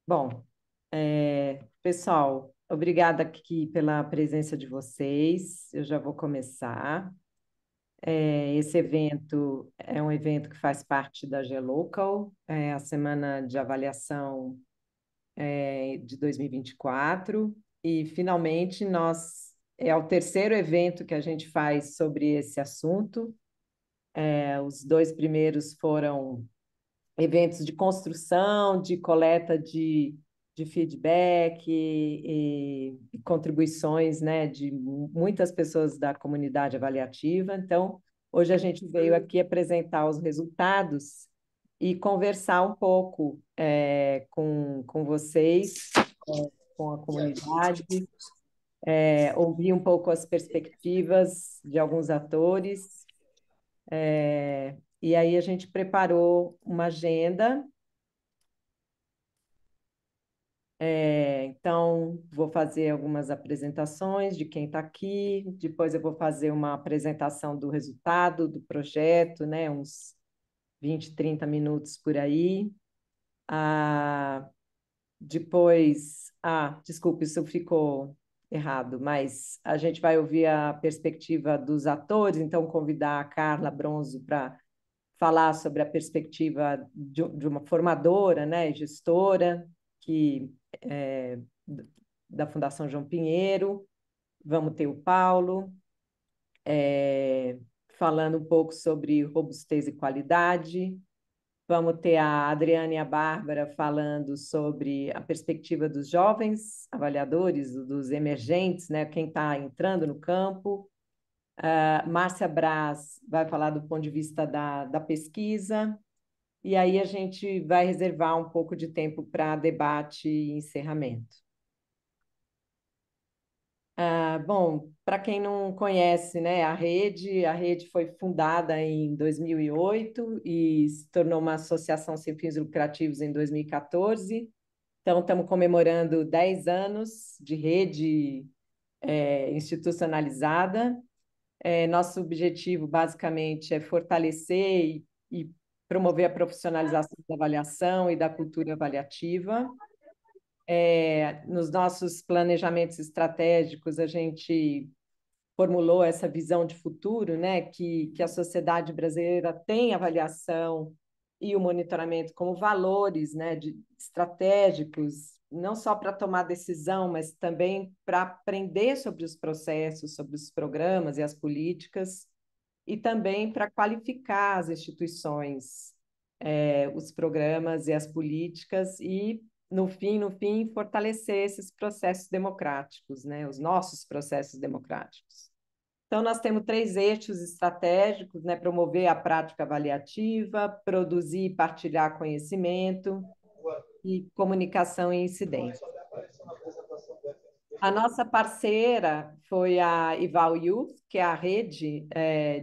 Bom, pessoal, obrigada aqui pela presença de vocês. Eu já vou começar. Esse evento é um evento que faz parte da Glocal, a semana de avaliação de 2024, e finalmente é o terceiro evento que a gente faz sobre esse assunto. Os dois primeiros foram eventos de construção, de coleta de feedback e contribuições, né, de muitas pessoas da comunidade avaliativa. Então, hoje a gente veio aqui apresentar os resultados e conversar um pouco com vocês, com a comunidade, ouvir um pouco as perspectivas de alguns atores. E aí a gente preparou uma agenda. Então, vou fazer algumas apresentações de quem está aqui, depois eu vou fazer uma apresentação do resultado do projeto, né, uns 20, 30 minutos por aí. Ah, desculpe, isso ficou errado, mas a gente vai ouvir a perspectiva dos atores, então convidar a Carla Bronzo para falar sobre a perspectiva de uma formadora, né, gestora, que é, da Fundação João Pinheiro. Vamos ter o Paulo falando um pouco sobre robustez e qualidade. Vamos ter a Adriana e a Bárbara falando sobre a perspectiva dos jovens avaliadores, dos emergentes, né, quem está entrando no campo. Márcia Braz vai falar do ponto de vista da pesquisa. E aí a gente vai reservar um pouco de tempo para debate e encerramento. Bom, para quem não conhece, né, a rede foi fundada em 2008 e se tornou uma associação sem fins lucrativos em 2014. Então, estamos comemorando 10 anos de rede institucionalizada. Nosso objetivo, basicamente, é fortalecer e promover a profissionalização da avaliação e da cultura avaliativa. Nos nossos planejamentos estratégicos, a gente formulou essa visão de futuro, né, que a sociedade brasileira tem a avaliação e o monitoramento como valores, né, estratégicos, não só para tomar decisão, mas também para aprender sobre os processos, sobre os programas e as políticas, e também para qualificar as instituições, os programas e as políticas e no fim, fortalecer esses processos democráticos, né? Os nossos processos democráticos. Então, nós temos três eixos estratégicos, né? Promover a prática avaliativa, produzir e partilhar conhecimento e comunicação e incidência. A nossa parceira foi a Eval Youth, que é a rede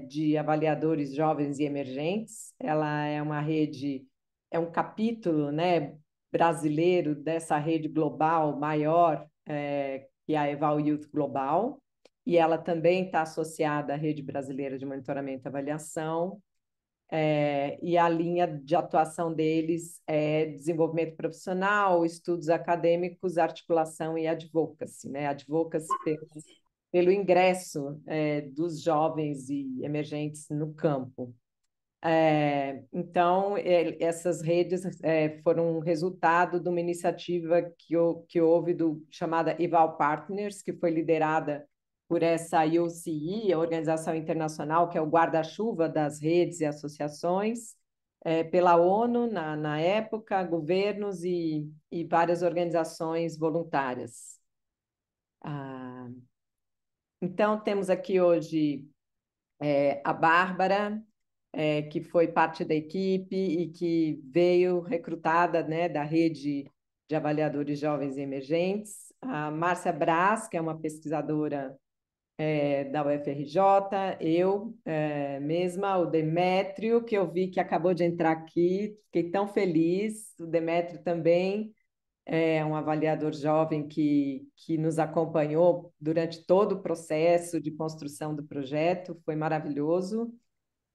de avaliadores jovens e emergentes. Ela é uma rede, é um capítulo, né, brasileiro dessa rede global maior, que é a Eval Youth Global, e ela também está associada à Rede Brasileira de Monitoramento e Avaliação, e a linha de atuação deles é desenvolvimento profissional, estudos acadêmicos, articulação e advocacy, né? Advocacy pelo ingresso dos jovens e emergentes no campo. Então, essas redes foram resultado de uma iniciativa que houve chamada Eval Partners, que foi liderada por essa IOCE, a Organização Internacional, que é o guarda-chuva das redes e associações, pela ONU, na época, governos e várias organizações voluntárias. Então, temos aqui hoje a Bárbara, que foi parte da equipe e que veio recrutada, né, da rede de avaliadores jovens e emergentes. A Márcia Braz, que é uma pesquisadora da UFRJ, eu mesma, o Demétrio, que eu vi que acabou de entrar aqui, fiquei tão feliz. O Demétrio também é um avaliador jovem que nos acompanhou durante todo o processo de construção do projeto, foi maravilhoso.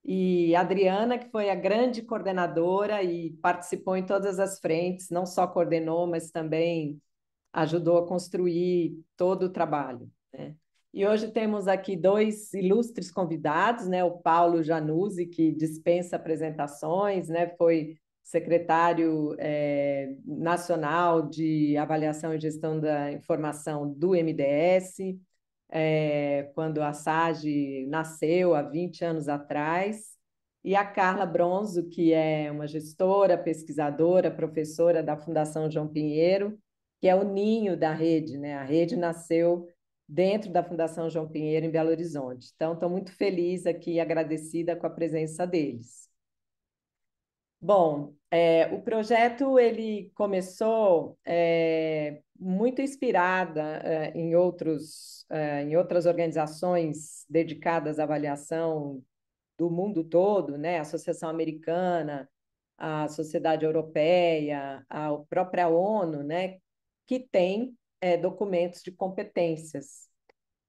e a Adriana, que foi a grande coordenadora e participou em todas as frentes, não só coordenou, mas também ajudou a construir todo o trabalho, né? E hoje temos aqui dois ilustres convidados, né? O Paulo Januzzi, que dispensa apresentações, né? Foi secretário nacional de avaliação e gestão da informação do MDS, quando a SAGE nasceu há 20 anos atrás, e a Carla Bronzo, que é uma gestora, pesquisadora, professora da Fundação João Pinheiro, que é o ninho da rede, né? A rede nasceu dentro da Fundação João Pinheiro, em Belo Horizonte. Então, estou muito feliz aqui e agradecida com a presença deles. Bom, o projeto ele começou muito inspirada em outras organizações dedicadas à avaliação do mundo todo, né? A Associação Americana, a Sociedade Europeia, a própria ONU, né? Que tem documentos de competências.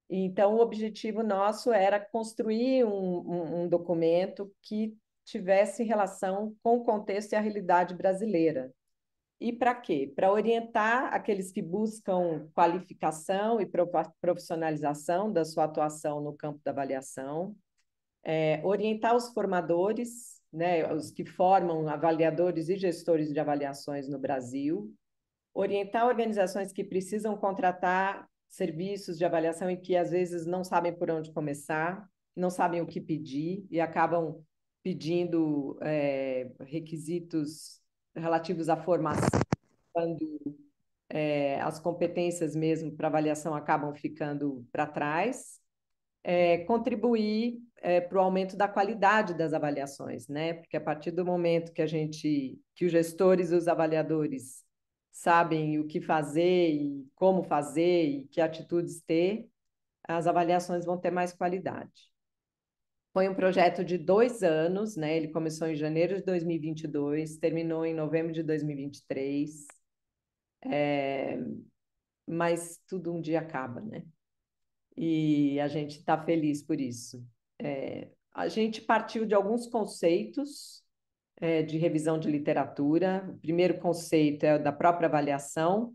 Então, o objetivo nosso era construir um documento que tivesse relação com o contexto e a realidade brasileira. E para quê? Para orientar aqueles que buscam qualificação e profissionalização da sua atuação no campo da avaliação, orientar os formadores, né, os que formam avaliadores e gestores de avaliações no Brasil, orientar organizações que precisam contratar serviços de avaliação e que às vezes não sabem por onde começar, não sabem o que pedir e acabam pedindo requisitos relativos à formação, quando as competências mesmo para avaliação acabam ficando para trás. Contribuir para o aumento da qualidade das avaliações, né? Porque a partir do momento que os gestores e os avaliadores sabem o que fazer e como fazer e que atitudes ter, as avaliações vão ter mais qualidade. Foi um projeto de 2 anos, né? Ele começou em janeiro de 2022, terminou em novembro de 2023, mas tudo um dia acaba, né? E a gente está feliz por isso. A gente partiu de alguns conceitos de revisão de literatura. O primeiro conceito é o da própria avaliação,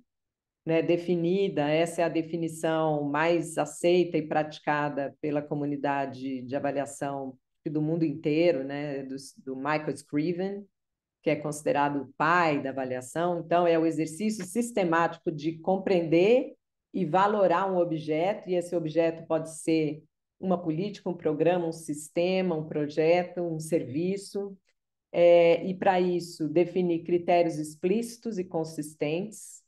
né, definida, essa é a definição mais aceita e praticada pela comunidade de avaliação do mundo inteiro, né, do Michael Scriven, que é considerado o pai da avaliação. Então, é o exercício sistemático de compreender e valorar um objeto, e esse objeto pode ser uma política, um programa, um sistema, um projeto, um serviço, e para isso definir critérios explícitos e consistentes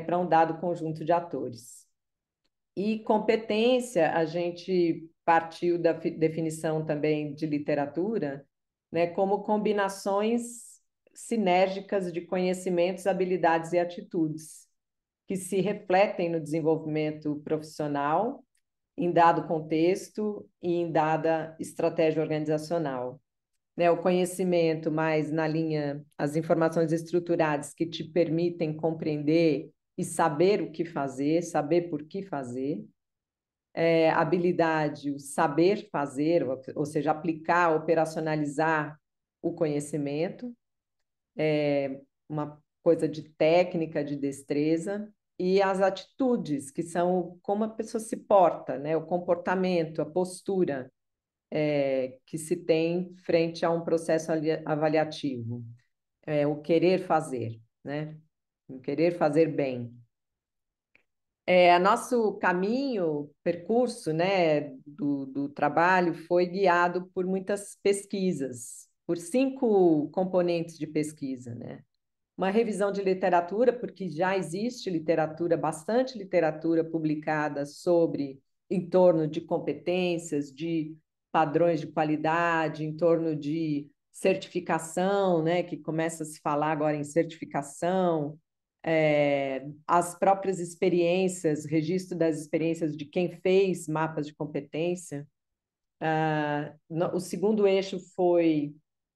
para um dado conjunto de atores. E competência, a gente partiu da definição também de literatura, né, como combinações sinérgicas de conhecimentos, habilidades e atitudes, que se refletem no desenvolvimento profissional, em dado contexto e em dada estratégia organizacional. Né, o conhecimento mais na linha, as informações estruturadas que te permitem compreender e saber o que fazer, saber por que fazer. Habilidade, o saber fazer, ou seja, aplicar, operacionalizar o conhecimento, uma coisa de técnica, de destreza, e as atitudes, que são como a pessoa se porta, né? O comportamento, a postura que se tem frente a um processo avaliativo, o querer fazer, né? O querer fazer bem. Nosso caminho, percurso, né, do trabalho foi guiado por muitas pesquisas, por 5 componentes de pesquisa, né? Uma revisão de literatura, porque já existe literatura, bastante literatura publicada sobre, em torno de competências, de padrões de qualidade, em torno de certificação, né, que começa a se falar agora em certificação, as próprias experiências, registro das experiências de quem fez mapas de competência. O segundo eixo foi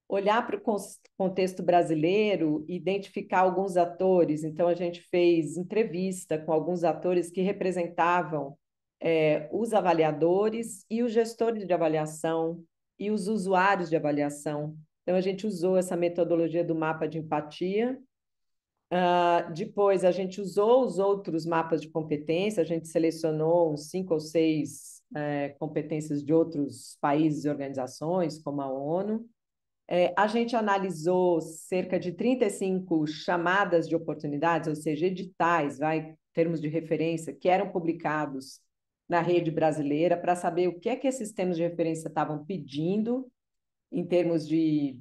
olhar para o contexto brasileiro, identificar alguns atores. Então, a gente fez entrevista com alguns atores que representavam os avaliadores e os gestores de avaliação e os usuários de avaliação. Então, a gente usou essa metodologia do mapa de empatia. Depois, a gente usou os outros mapas de competência, a gente selecionou uns 5 ou 6 competências de outros países e organizações, como a ONU. A gente analisou cerca de 35 chamadas de oportunidades, ou seja, editais, termos de referência, que eram publicados na rede brasileira, para saber o que é que esses termos de referência estavam pedindo em termos de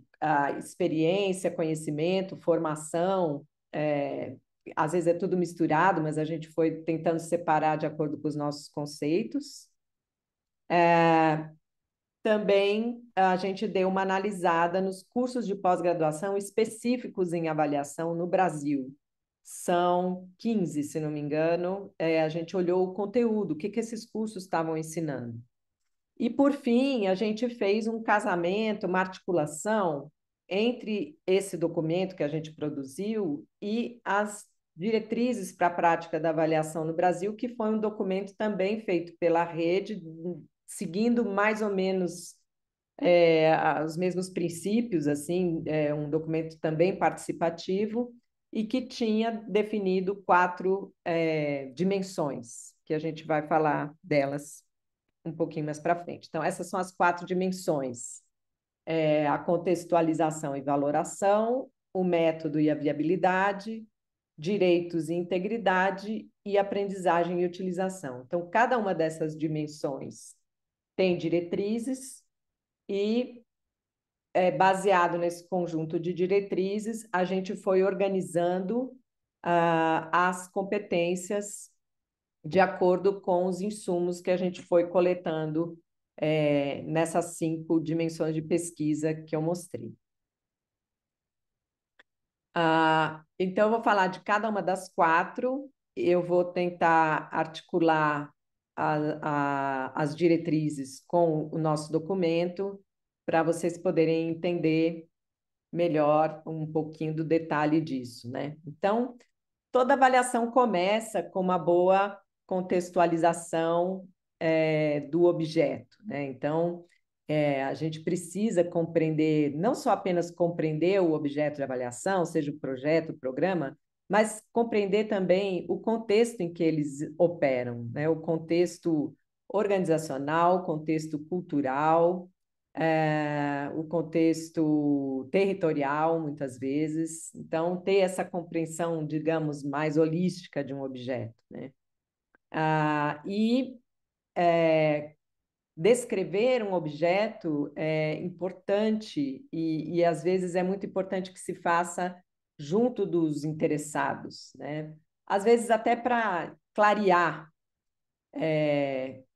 experiência, conhecimento, formação. Às vezes é tudo misturado, mas a gente foi tentando separar de acordo com os nossos conceitos. Também a gente deu uma analisada nos cursos de pós-graduação específicos em avaliação no Brasil. São 15, se não me engano. A gente olhou o conteúdo, o que esses cursos estavam ensinando. E, por fim, a gente fez um casamento, uma articulação entre esse documento que a gente produziu e as diretrizes para a prática da avaliação no Brasil, que foi um documento também feito pela rede, seguindo mais ou menos os mesmos princípios, assim, um documento também participativo e que tinha definido 4 dimensões, que a gente vai falar delas um pouquinho mais para frente. Então, essas são as 4 dimensões: a contextualização e valoração, o método e a viabilidade, direitos e integridade e aprendizagem e utilização. Então, cada uma dessas dimensões tem diretrizes e, baseado nesse conjunto de diretrizes, a gente foi organizando as competências de acordo com os insumos que a gente foi coletando nessas 5 dimensões de pesquisa que eu mostrei. Então, eu vou falar de cada uma das 4, eu vou tentar articular as diretrizes com o nosso documento, para vocês poderem entender melhor um pouquinho do detalhe disso, né? Então, toda avaliação começa com uma boa contextualização do objeto, né? Então, a gente precisa compreender, não só apenas compreender o objeto de avaliação, seja o projeto, o programa, mas compreender também o contexto em que eles operam, né? O contexto organizacional, o contexto cultural, o contexto territorial, muitas vezes. Então, ter essa compreensão, digamos, mais holística de um objeto, né? E descrever um objeto é importante e, às vezes, é muito importante que se faça junto dos interessados, né? Às vezes, até para clarear.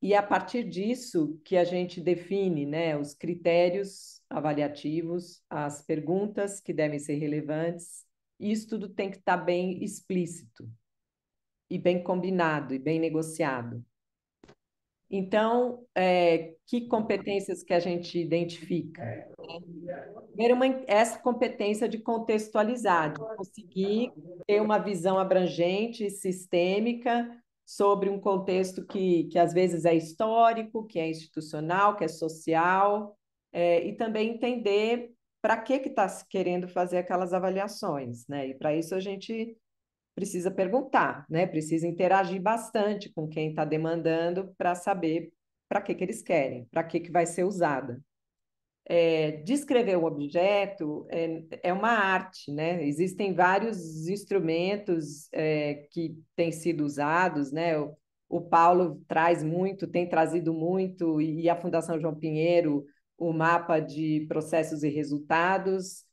E a partir disso que a gente define, né, os critérios avaliativos, as perguntas que devem ser relevantes, e isso tudo tem que estar bem explícito, e bem combinado, e bem negociado. Então, que competências que a gente identifica? Primeiro, essa competência de contextualizar, de conseguir ter uma visão abrangente, sistêmica, sobre um contexto que às vezes é histórico, que é institucional, que é social, e também entender para que está se querendo fazer aquelas avaliações, né? E para isso a gente precisa perguntar, né? Precisa interagir bastante com quem está demandando para saber para que eles querem, para que vai ser usada. Descrever o objeto é uma arte, né? Existem vários instrumentos que têm sido usados, né? O Paulo traz muito, tem trazido muito, e a Fundação João Pinheiro, o mapa de processos e resultados,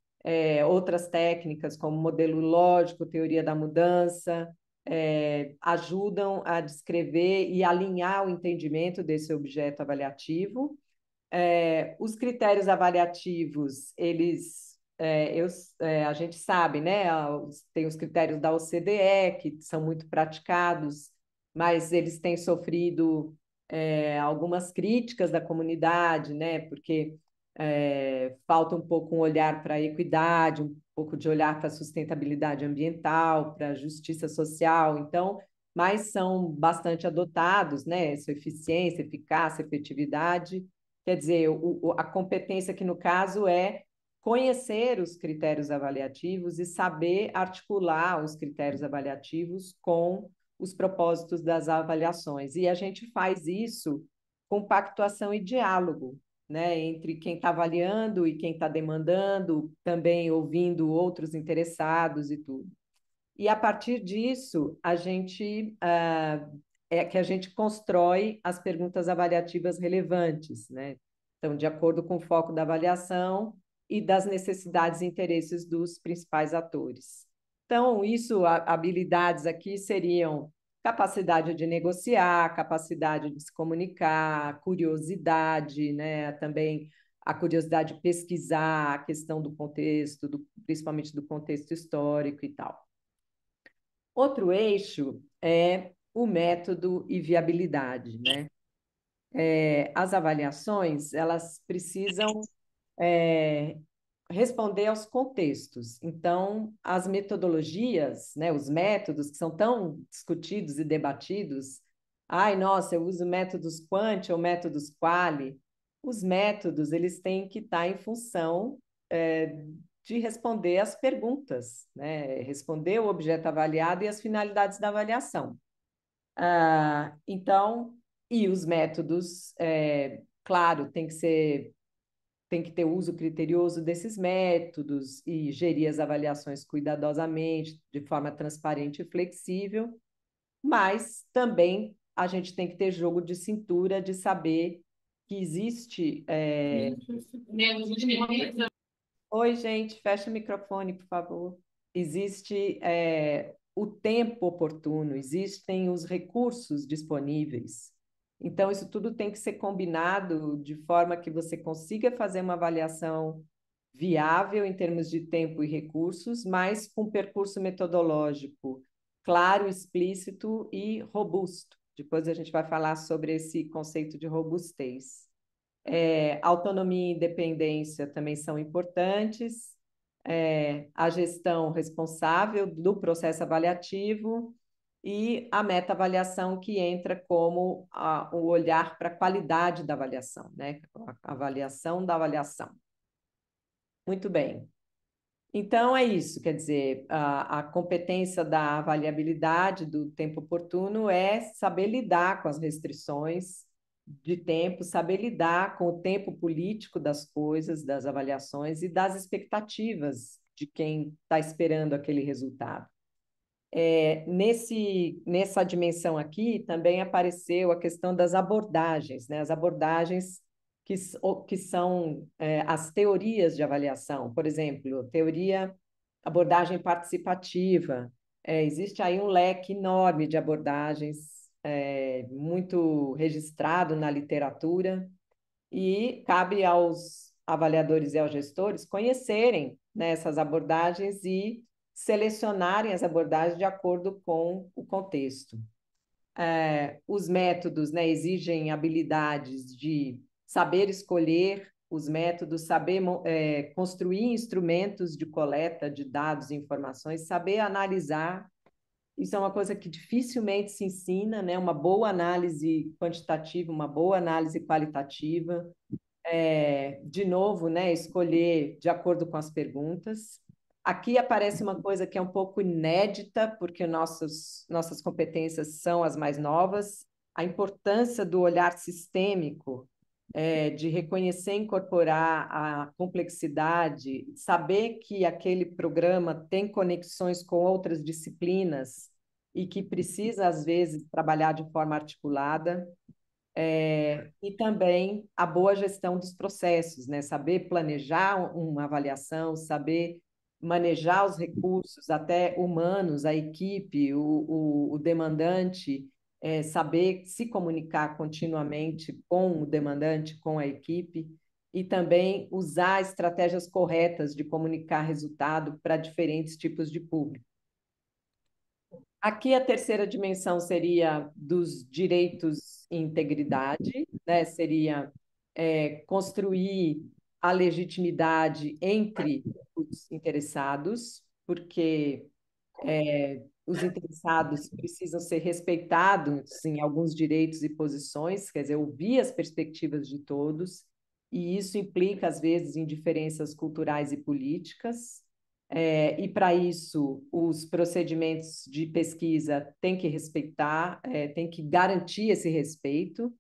outras técnicas como modelo lógico, teoria da mudança, ajudam a descrever e alinhar o entendimento desse objeto avaliativo. Os critérios avaliativos, a gente sabe, né? Tem os critérios da OCDE, que são muito praticados, mas eles têm sofrido algumas críticas da comunidade, né? Porque falta um pouco um olhar para a equidade, um pouco de olhar para a sustentabilidade ambiental, para a justiça social. Então, mas são bastante adotados, né? Sua eficiência, eficácia, efetividade, quer dizer, a competência que, no caso, é conhecer os critérios avaliativos e saber articular os critérios avaliativos com os propósitos das avaliações. E a gente faz isso com pactuação e diálogo, né, entre quem está avaliando e quem está demandando, também ouvindo outros interessados e tudo. E a partir disso, é que a gente constrói as perguntas avaliativas relevantes, né? Então, de acordo com o foco da avaliação e das necessidades e interesses dos principais atores. Então, habilidades aqui seriam capacidade de negociar, capacidade de se comunicar, curiosidade, né? Também a curiosidade de pesquisar a questão do contexto, principalmente do contexto histórico e tal. Outro eixo é o método e viabilidade, né? As avaliações, elas precisam é, responder aos contextos. Então, as metodologias, né, os métodos que são tão discutidos e debatidos, ai, nossa, eu uso métodos quant ou métodos quali. Os métodos, eles têm que estar em função de responder às perguntas, né? Responder o objeto avaliado e as finalidades da avaliação. Então, e os métodos, claro, tem que ter uso criterioso desses métodos e gerir as avaliações cuidadosamente, de forma transparente e flexível, mas também a gente tem que ter jogo de cintura de saber que existe. Oi, gente, fecha o microfone, por favor. Existe o tempo oportuno, existem os recursos disponíveis. Então, isso tudo tem que ser combinado de forma que você consiga fazer uma avaliação viável em termos de tempo e recursos, mas com percurso metodológico claro, explícito e robusto. Depois a gente vai falar sobre esse conceito de robustez. Autonomia e independência também são importantes. A gestão responsável do processo avaliativo e a meta-avaliação que entra como o olhar para a qualidade da avaliação, né? A avaliação da avaliação. Muito bem. Então, é isso, quer dizer, a competência da avaliabilidade do tempo oportuno é saber lidar com as restrições de tempo, saber lidar com o tempo político das coisas, das avaliações e das expectativas de quem está esperando aquele resultado. Nessa dimensão aqui também apareceu a questão das abordagens, né? As abordagens que são as teorias de avaliação. Por exemplo, abordagem participativa. Existe aí um leque enorme de abordagens, muito registrado na literatura, e cabe aos avaliadores e aos gestores conhecerem, né, essas abordagens e selecionarem as abordagens de acordo com o contexto. Os métodos, né, exigem habilidades de saber escolher os métodos, saber construir instrumentos de coleta de dados e informações, saber analisar. Isso é uma coisa que dificilmente se ensina, né? Uma boa análise quantitativa, uma boa análise qualitativa. De novo, né? Escolher de acordo com as perguntas. Aqui aparece uma coisa que é um pouco inédita, porque nossas competências são as mais novas, a importância do olhar sistêmico, de reconhecer e incorporar a complexidade, saber que aquele programa tem conexões com outras disciplinas e que precisa, às vezes, trabalhar de forma articulada. E também a boa gestão dos processos, né? Saber planejar uma avaliação, saber manejar os recursos, até humanos, a equipe, o demandante, saber se comunicar continuamente com o demandante, com a equipe, e também usar estratégias corretas de comunicar resultado para diferentes tipos de público. Aqui a terceira dimensão seria dos direitos e integridade, né? Seria construir a legitimidade entre os interessados, porque os interessados precisam ser respeitados em alguns direitos e posições, quer dizer, ouvir as perspectivas de todos e isso implica, às vezes, em diferenças culturais e políticas. E, para isso, os procedimentos de pesquisa têm que respeitar, têm que garantir esse respeito,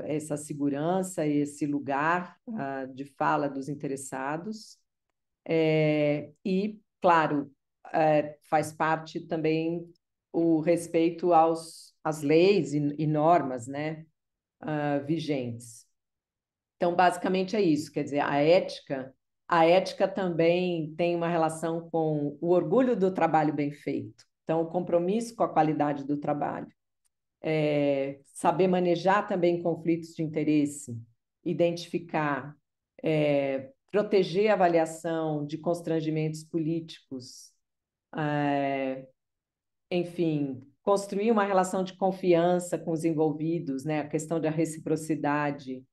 essa segurança, esse lugar de fala dos interessados. E, claro, faz parte também o respeito às leis e normas, né, vigentes. Então, basicamente é isso, quer dizer, a ética também tem uma relação com o orgulho do trabalho bem feito. Então, o compromisso com a qualidade do trabalho. Saber manejar também conflitos de interesse, identificar, proteger a avaliação de constrangimentos políticos, enfim, construir uma relação de confiança com os envolvidos, né? A questão da reciprocidade.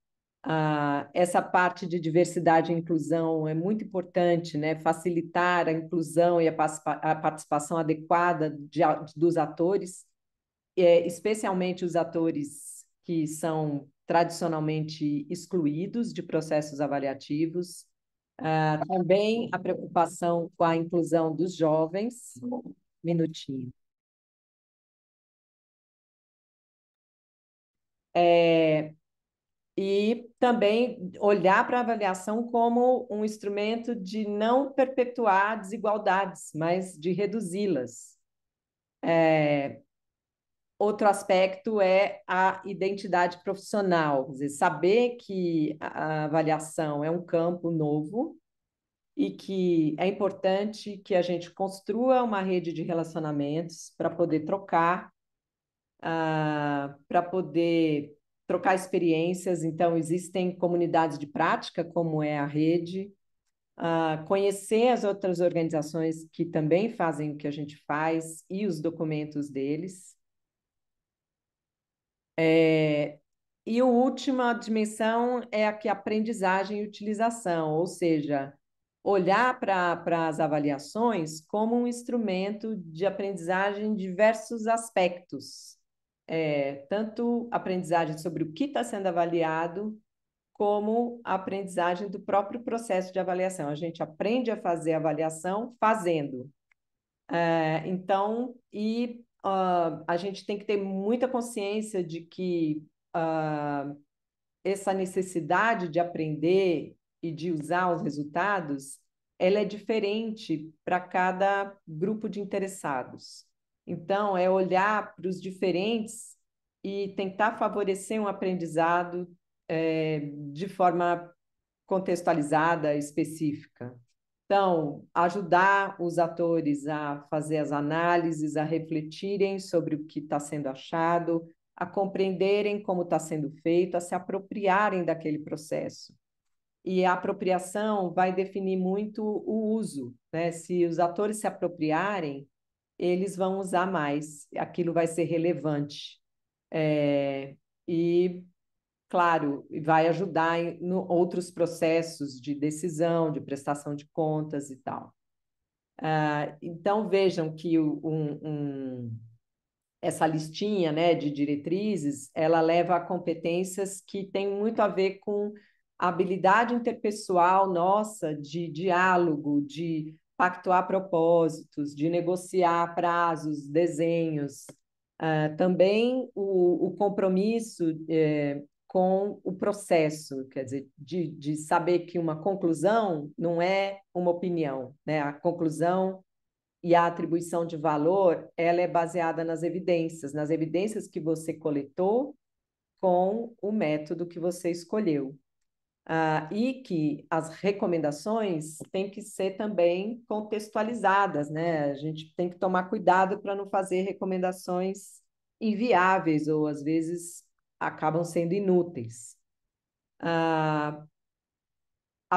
Essa parte de diversidade e inclusão é muito importante, né? Facilitar a inclusão e a participação adequada dos atores, especialmente os atores que são tradicionalmente excluídos de processos avaliativos. Também a preocupação com a inclusão dos jovens. Minutinho. E também olhar para a avaliação como um instrumento de não perpetuar desigualdades, mas de reduzi-las. Outro aspecto é a identidade profissional, quer dizer, saber que a avaliação é um campo novo e que é importante que a gente construa uma rede de relacionamentos para poder trocar, para poder trocar experiências. Então, existem comunidades de prática, como é a rede, conhecer as outras organizações que também fazem o que a gente faz e os documentos deles. E a última dimensão é a que aprendizagem e utilização, ou seja, olhar para as avaliações como um instrumento de aprendizagem em diversos aspectos, tanto aprendizagem sobre o que está sendo avaliado, como a aprendizagem do próprio processo de avaliação. A gente aprende a fazer avaliação fazendo. Então, a gente tem que ter muita consciência de que essa necessidade de aprender e de usar os resultados, ela é diferente para cada grupo de interessados. Então, é olhar para os diferentes e tentar favorecer um aprendizado de forma contextualizada, específica. Então, ajudar os atores a fazer as análises, a refletirem sobre o que está sendo achado, a compreenderem como está sendo feito, a se apropriarem daquele processo. E a apropriação vai definir muito o uso, né? Se os atores se apropriarem, eles vão usar mais, aquilo vai ser relevante. E claro, vai ajudar em outros processos de decisão, de prestação de contas e tal. Então, vejam que essa listinha, né, de diretrizes, ela leva a competências que têm muito a ver com a habilidade interpessoal nossa de diálogo, de pactuar propósitos, de negociar prazos, desenhos. Também o compromisso com o processo, quer dizer, de saber que uma conclusão não é uma opinião, né? A conclusão e a atribuição de valor, ela é baseada nas evidências que você coletou com o método que você escolheu. E que as recomendações têm que ser também contextualizadas, né? A gente tem que tomar cuidado para não fazer recomendações inviáveis ou, às vezes, acabam sendo inúteis. A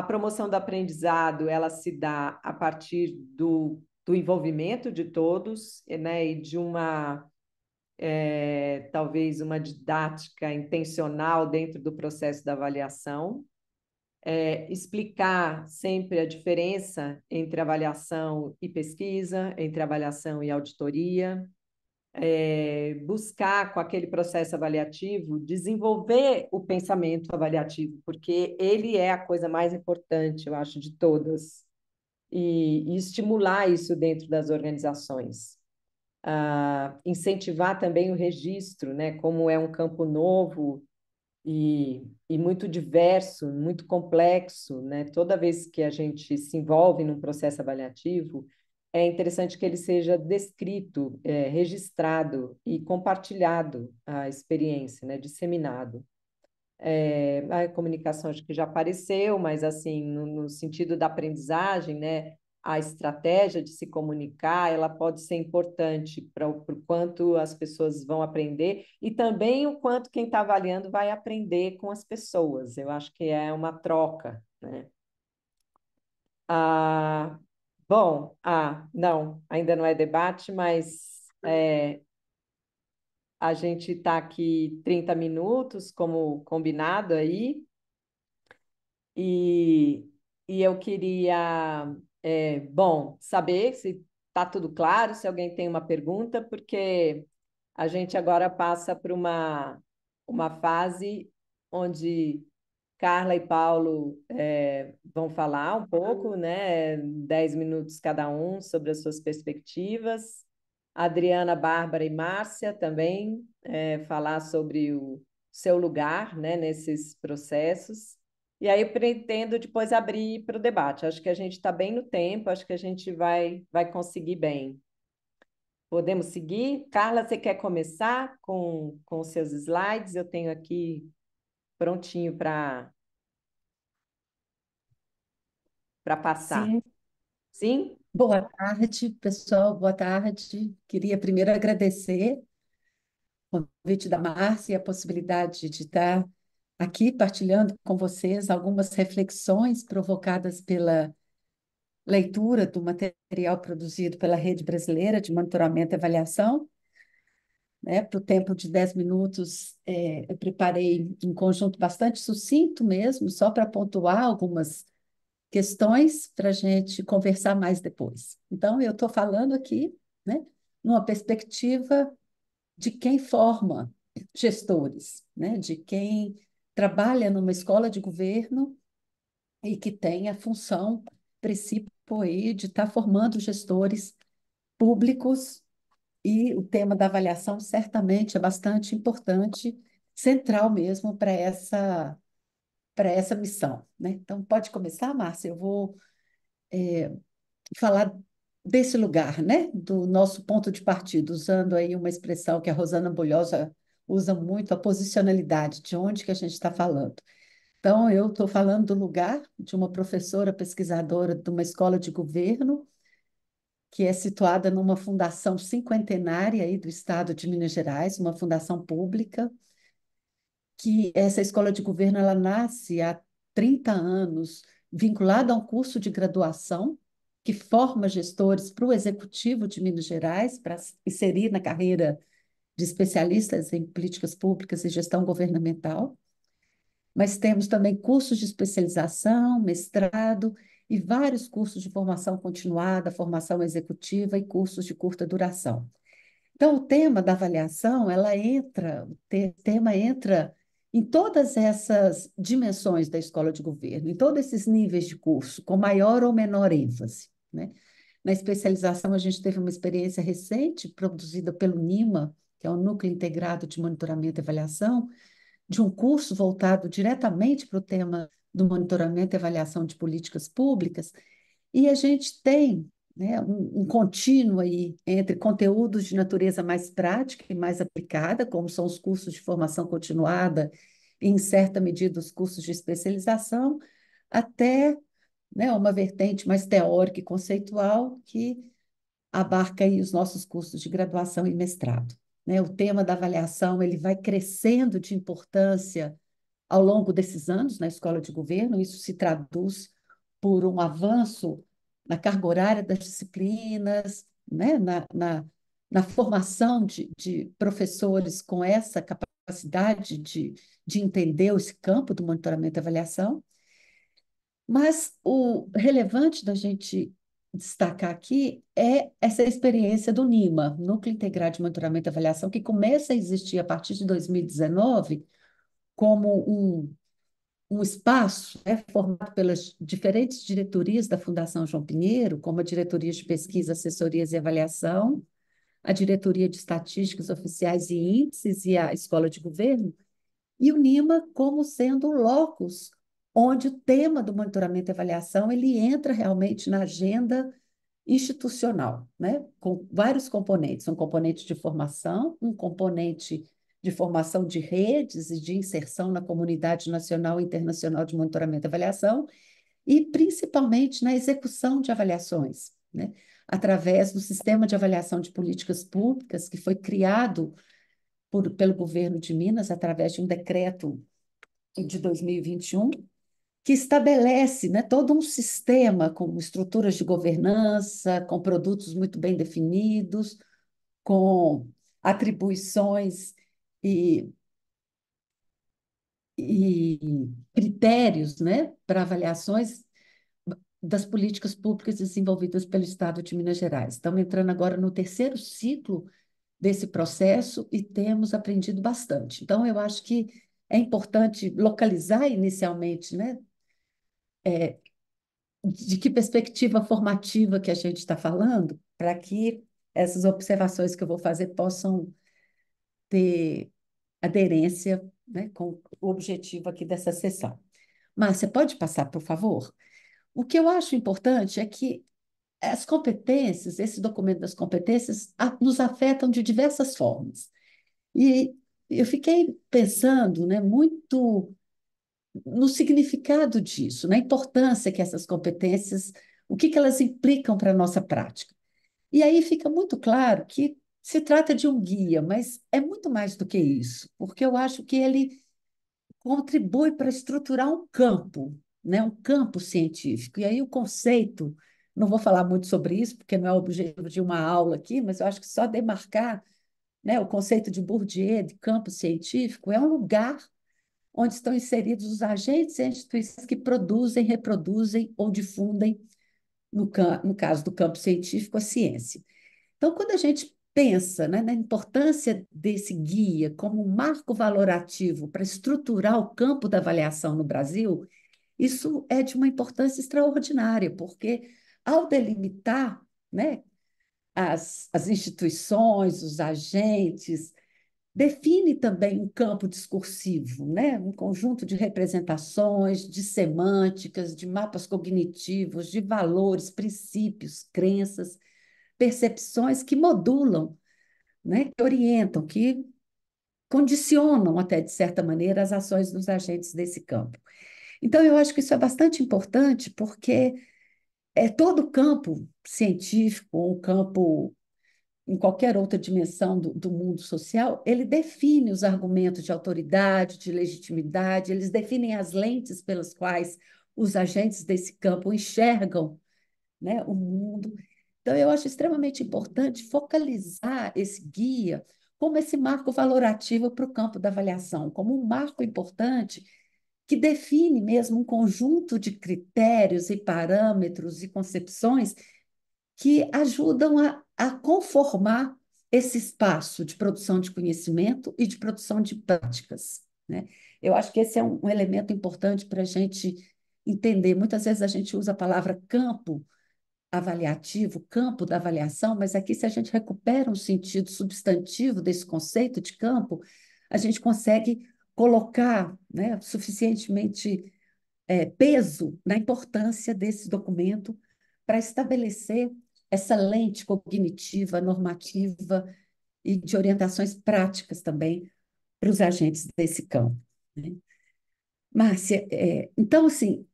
promoção do aprendizado, ela se dá a partir do envolvimento de todos, né? E de talvez uma didática intencional dentro do processo da avaliação. Explicar sempre a diferença entre avaliação e pesquisa, entre avaliação e auditoria, buscar com aquele processo avaliativo desenvolver o pensamento avaliativo, porque ele é a coisa mais importante, eu acho, de todas, e estimular isso dentro das organizações. Incentivar também o registro, né? Como é um campo novo e muito diverso, muito complexo, né? Toda vez que a gente se envolve num processo avaliativo, é interessante que ele seja descrito, registrado e compartilhado a experiência, né? Disseminado. A comunicação acho que já apareceu, mas assim, no sentido da aprendizagem, né, a estratégia de se comunicar, ela pode ser importante para o quanto as pessoas vão aprender e também o quanto quem está avaliando vai aprender com as pessoas. Eu acho que é uma troca, né? Ah, bom, não, ainda não é debate, mas a gente está aqui 30 minutos, como combinado aí. E, e eu queria, bom, saber se está tudo claro, se alguém tem uma pergunta, porque a gente agora passa por uma fase onde Carla e Paulo vão falar um pouco, né? 10 minutos cada um sobre as suas perspectivas. Adriana, Bárbara e Márcia também falar sobre o seu lugar, né, nesses processos. E aí eu pretendo depois abrir para o debate. Acho que a gente está bem no tempo, acho que a gente vai conseguir bem. Podemos seguir? Carla, você quer começar com os seus slides? Eu tenho aqui prontinho para passar. Sim, Sim? boa tarde, pessoal, boa tarde. Queria primeiro agradecer o convite da Márcia e a possibilidade de estar aqui partilhando com vocês algumas reflexões provocadas pela leitura do material produzido pela Rede Brasileira de Monitoramento e Avaliação. Né, para o tempo de 10 minutos, eu preparei um conjunto bastante sucinto mesmo, só para pontuar algumas questões para a gente conversar mais depois. Então, eu estou falando aqui, né, numa perspectiva de quem forma gestores, né, de quem trabalha numa escola de governo e que tem a função, princípio aí, de estar formando gestores públicos, e o tema da avaliação certamente é bastante importante, central mesmo para essa missão, né? Então, pode começar, Márcia? Eu vou falar desse lugar, né? Do nosso ponto de partida, usando aí uma expressão que a Rosana Bolhosa usa muito, a posicionalidade, de onde que a gente está falando. Então, eu estou falando do lugar de uma professora pesquisadora de uma escola de governo, que é situada numa fundação cinquentenária aí do estado de Minas Gerais, uma fundação pública, que essa escola de governo ela nasce há 30 anos, vinculada a um curso de graduação que forma gestores para o Executivo de Minas Gerais, para inserir na carreira de especialistas em políticas públicas e gestão governamental. Mas temos também cursos de especialização, mestrado e vários cursos de formação continuada, formação executiva e cursos de curta duração. Então, o tema da avaliação, o tema entra em todas essas dimensões da escola de governo, em todos esses níveis de curso, com maior ou menor ênfase, né? Na especialização, a gente teve uma experiência recente, produzida pelo NIMA, que é o Núcleo Integrado de Monitoramento e Avaliação, de um curso voltado diretamente para o tema do monitoramento e avaliação de políticas públicas, e a gente tem, né, um contínuo aí entre conteúdos de natureza mais prática e mais aplicada, como são os cursos de formação continuada e, em certa medida, os cursos de especialização, até, né, uma vertente mais teórica e conceitual que abarca aí os nossos cursos de graduação e mestrado. Né? O tema da avaliação ele vai crescendo de importância ao longo desses anos na escola de governo, isso se traduz por um avanço na carga horária das disciplinas, né? Na formação de professores com essa capacidade de entender esse campo do monitoramento e avaliação. Mas o relevante da gente destacar aqui é essa experiência do NIMA, Núcleo Integrado de Monitoramento e Avaliação, que começa a existir a partir de 2019 como um espaço, né, formado pelas diferentes diretorias da Fundação João Pinheiro, como a Diretoria de Pesquisa, Assessorias e Avaliação, a Diretoria de Estatísticas Oficiais e Índices e a Escola de Governo, e o NIMA como sendo o locus onde o tema do monitoramento e avaliação ele entra realmente na agenda institucional, né? Com vários componentes, um componente de formação, um componente de formação de redes e de inserção na comunidade nacional e internacional de monitoramento e avaliação, e principalmente na execução de avaliações, né? Através do sistema de avaliação de políticas públicas que foi criado pelo governo de Minas, através de um decreto de 2021, que estabelece, né, todo um sistema com estruturas de governança, com produtos muito bem definidos, com atribuições e, e critérios, né, para avaliações das políticas públicas desenvolvidas pelo Estado de Minas Gerais. Estamos entrando agora no terceiro ciclo desse processo e temos aprendido bastante. Então, eu acho que é importante localizar inicialmente, né, de que perspectiva formativa que a gente está falando, para que essas observações que eu vou fazer possam ter aderência, né, com o objetivo aqui dessa sessão. Márcia, pode passar, por favor? O que eu acho importante é que as competências, esse documento das competências, nos afetam de diversas formas. E eu fiquei pensando, né, muito no significado disso, na importância que essas competências, o que elas implicam para a nossa prática. E aí fica muito claro que se trata de um guia, mas é muito mais do que isso, porque eu acho que ele contribui para estruturar um campo, né? Um campo científico. E aí o conceito, não vou falar muito sobre isso, porque não é o objetivo de uma aula aqui, mas eu acho que só demarcar, né, o conceito de Bourdieu de campo científico é um lugar onde estão inseridos os agentes e instituições que produzem, reproduzem ou difundem, no caso do campo científico, a ciência. Então, quando a gente pensa, né, na importância desse guia como um marco valorativo para estruturar o campo da avaliação no Brasil, isso é de uma importância extraordinária, porque ao delimitar, né, as instituições, os agentes, define também um campo discursivo, né? Um conjunto de representações, de semânticas, de mapas cognitivos, de valores, princípios, crenças, percepções que modulam, né? Que orientam, que condicionam até, de certa maneira, as ações dos agentes desse campo. Então, eu acho que isso é bastante importante, porque todo o campo científico, um campo em qualquer outra dimensão do mundo social, ele define os argumentos de autoridade, de legitimidade, eles definem as lentes pelas quais os agentes desse campo enxergam, né, o mundo. Então, eu acho extremamente importante focalizar esse guia como esse marco valorativo para o campo da avaliação, como um marco importante que define mesmo um conjunto de critérios e parâmetros e concepções que ajudam a conformar esse espaço de produção de conhecimento e de produção de práticas, né? Eu acho que esse é um elemento importante para a gente entender. Muitas vezes a gente usa a palavra campo avaliativo, campo da avaliação, mas aqui, se a gente recupera um sentido substantivo desse conceito de campo, a gente consegue colocar, né, suficientemente peso na importância desse documento para estabelecer essa lente cognitiva, normativa e de orientações práticas também para os agentes desse campo, né? Márcia, então, assim,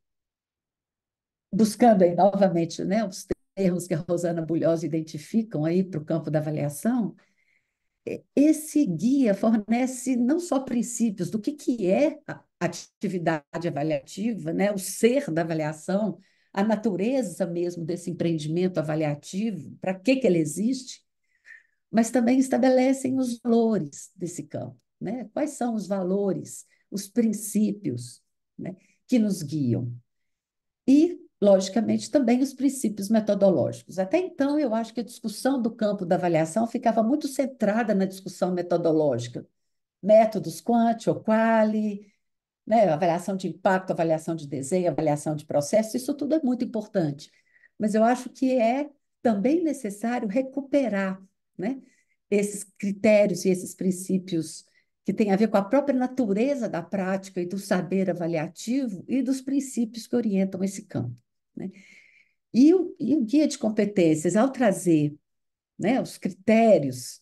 buscando aí novamente, né, os termos que a Rosana Bulhosa identificam aí para o campo da avaliação, esse guia fornece não só princípios do que é a atividade avaliativa, né, o ser da avaliação, a natureza mesmo desse empreendimento avaliativo, para que ele existe, mas também estabelecem os valores desse campo, né? Quais são os valores, os princípios, né, que nos guiam. E logicamente, também os princípios metodológicos. Até então, eu acho que a discussão do campo da avaliação ficava muito centrada na discussão metodológica, métodos quant ou quali, né? Avaliação de impacto, avaliação de desenho, avaliação de processo, isso tudo é muito importante. Mas eu acho que é também necessário recuperar, né, esses critérios e esses princípios que têm a ver com a própria natureza da prática e do saber avaliativo e dos princípios que orientam esse campo, né? E o guia de competências, ao trazer, né, os critérios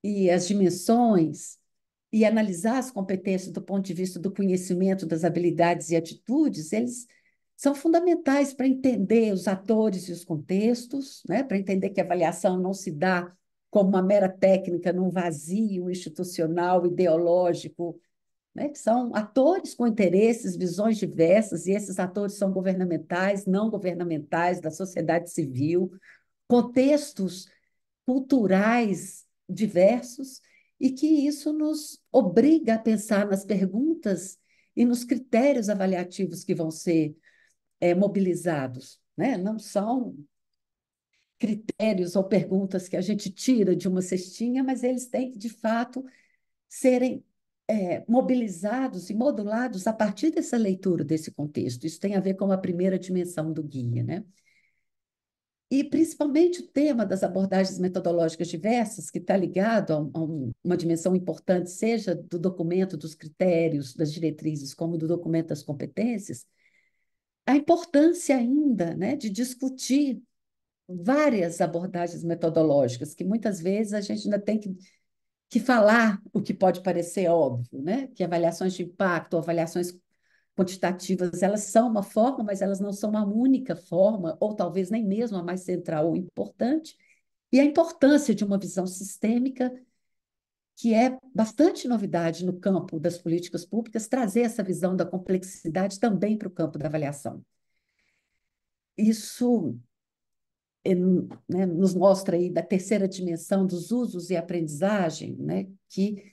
e as dimensões e analisar as competências do ponto de vista do conhecimento, das habilidades e atitudes, eles são fundamentais para entender os atores e os contextos, né? Para entender que a avaliação não se dá como uma mera técnica num vazio institucional, ideológico, né? Que são atores com interesses, visões diversas, e esses atores são governamentais, não governamentais, da sociedade civil, contextos culturais diversos, e que isso nos obriga a pensar nas perguntas e nos critérios avaliativos que vão ser mobilizados, né? Não são critérios ou perguntas que a gente tira de uma cestinha, mas eles têm que, de fato, serem mobilizados e modulados a partir dessa leitura desse contexto. Isso tem a ver com a primeira dimensão do guia, né? E principalmente o tema das abordagens metodológicas diversas, que está ligado a uma dimensão importante, seja do documento dos critérios, das diretrizes, como do documento das competências, a importância ainda, né, de discutir várias abordagens metodológicas, que muitas vezes a gente ainda tem que falar o que pode parecer óbvio, né? Que avaliações de impacto, avaliações quantitativas, elas são uma forma, mas elas não são uma única forma, ou talvez nem mesmo a mais central ou importante, e a importância de uma visão sistêmica, que é bastante novidade no campo das políticas públicas, trazer essa visão da complexidade também para o campo da avaliação. Isso né, nos mostra aí da terceira dimensão dos usos e aprendizagem, né, que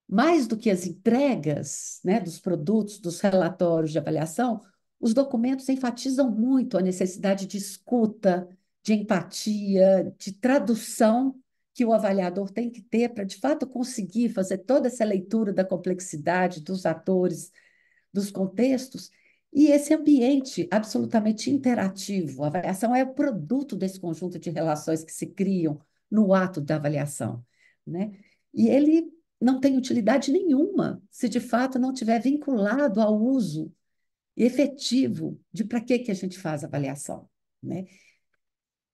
mais do que as entregas, né, dos produtos, dos relatórios de avaliação, os documentos enfatizam muito a necessidade de escuta, de empatia, de tradução que o avaliador tem que ter para, de fato, conseguir fazer toda essa leitura da complexidade dos atores, dos contextos, e esse ambiente absolutamente interativo. A avaliação é o produto desse conjunto de relações que se criam no ato da avaliação, né? E ele não tem utilidade nenhuma se de fato não tiver vinculado ao uso efetivo de para que a gente faz a avaliação, né?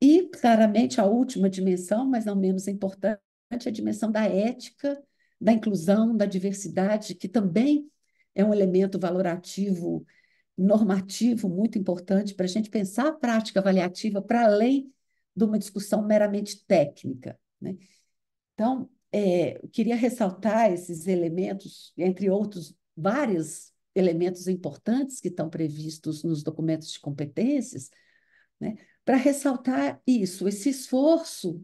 E, claramente, a última dimensão, mas não menos importante, é a dimensão da ética, da inclusão, da diversidade, que também é um elemento valorativo, normativo muito importante para a gente pensar a prática avaliativa para além de uma discussão meramente técnica, né? Então, eu queria ressaltar esses elementos, entre outros vários elementos importantes que estão previstos nos documentos de competências, né, para ressaltar isso, esse esforço,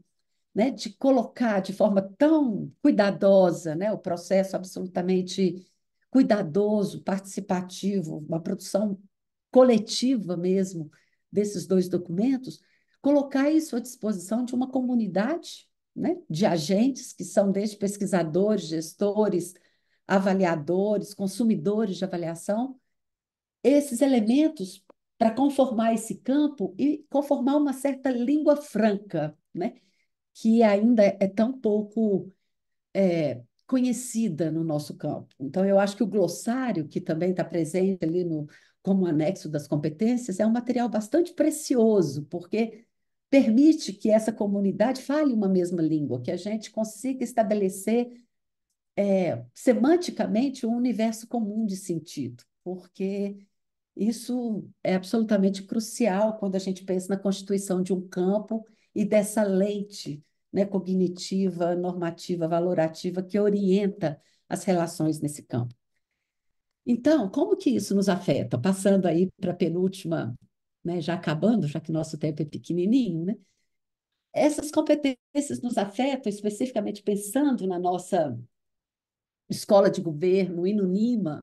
né, de colocar de forma tão cuidadosa, né, o processo absolutamente cuidadoso, participativo, uma produção coletiva mesmo desses dois documentos, colocar isso à disposição de uma comunidade, né, de agentes que são desde pesquisadores, gestores, avaliadores, consumidores de avaliação, esses elementos para conformar esse campo e conformar uma certa língua franca, né? Que ainda é tão pouco conhecida no nosso campo. Então, eu acho que o glossário, que também está presente ali no, como anexo das competências, é um material bastante precioso, porque permite que essa comunidade fale uma mesma língua, que a gente consiga estabelecer semanticamente um universo comum de sentido, porque isso é absolutamente crucial quando a gente pensa na constituição de um campo e dessa lente, né, cognitiva, normativa, valorativa que orienta as relações nesse campo. Então, como que isso nos afeta? Passando aí para a penúltima, né, já acabando, já que nosso tempo é pequenininho, né? Essas competências nos afetam, especificamente pensando na nossa escola de governo e no NIMA,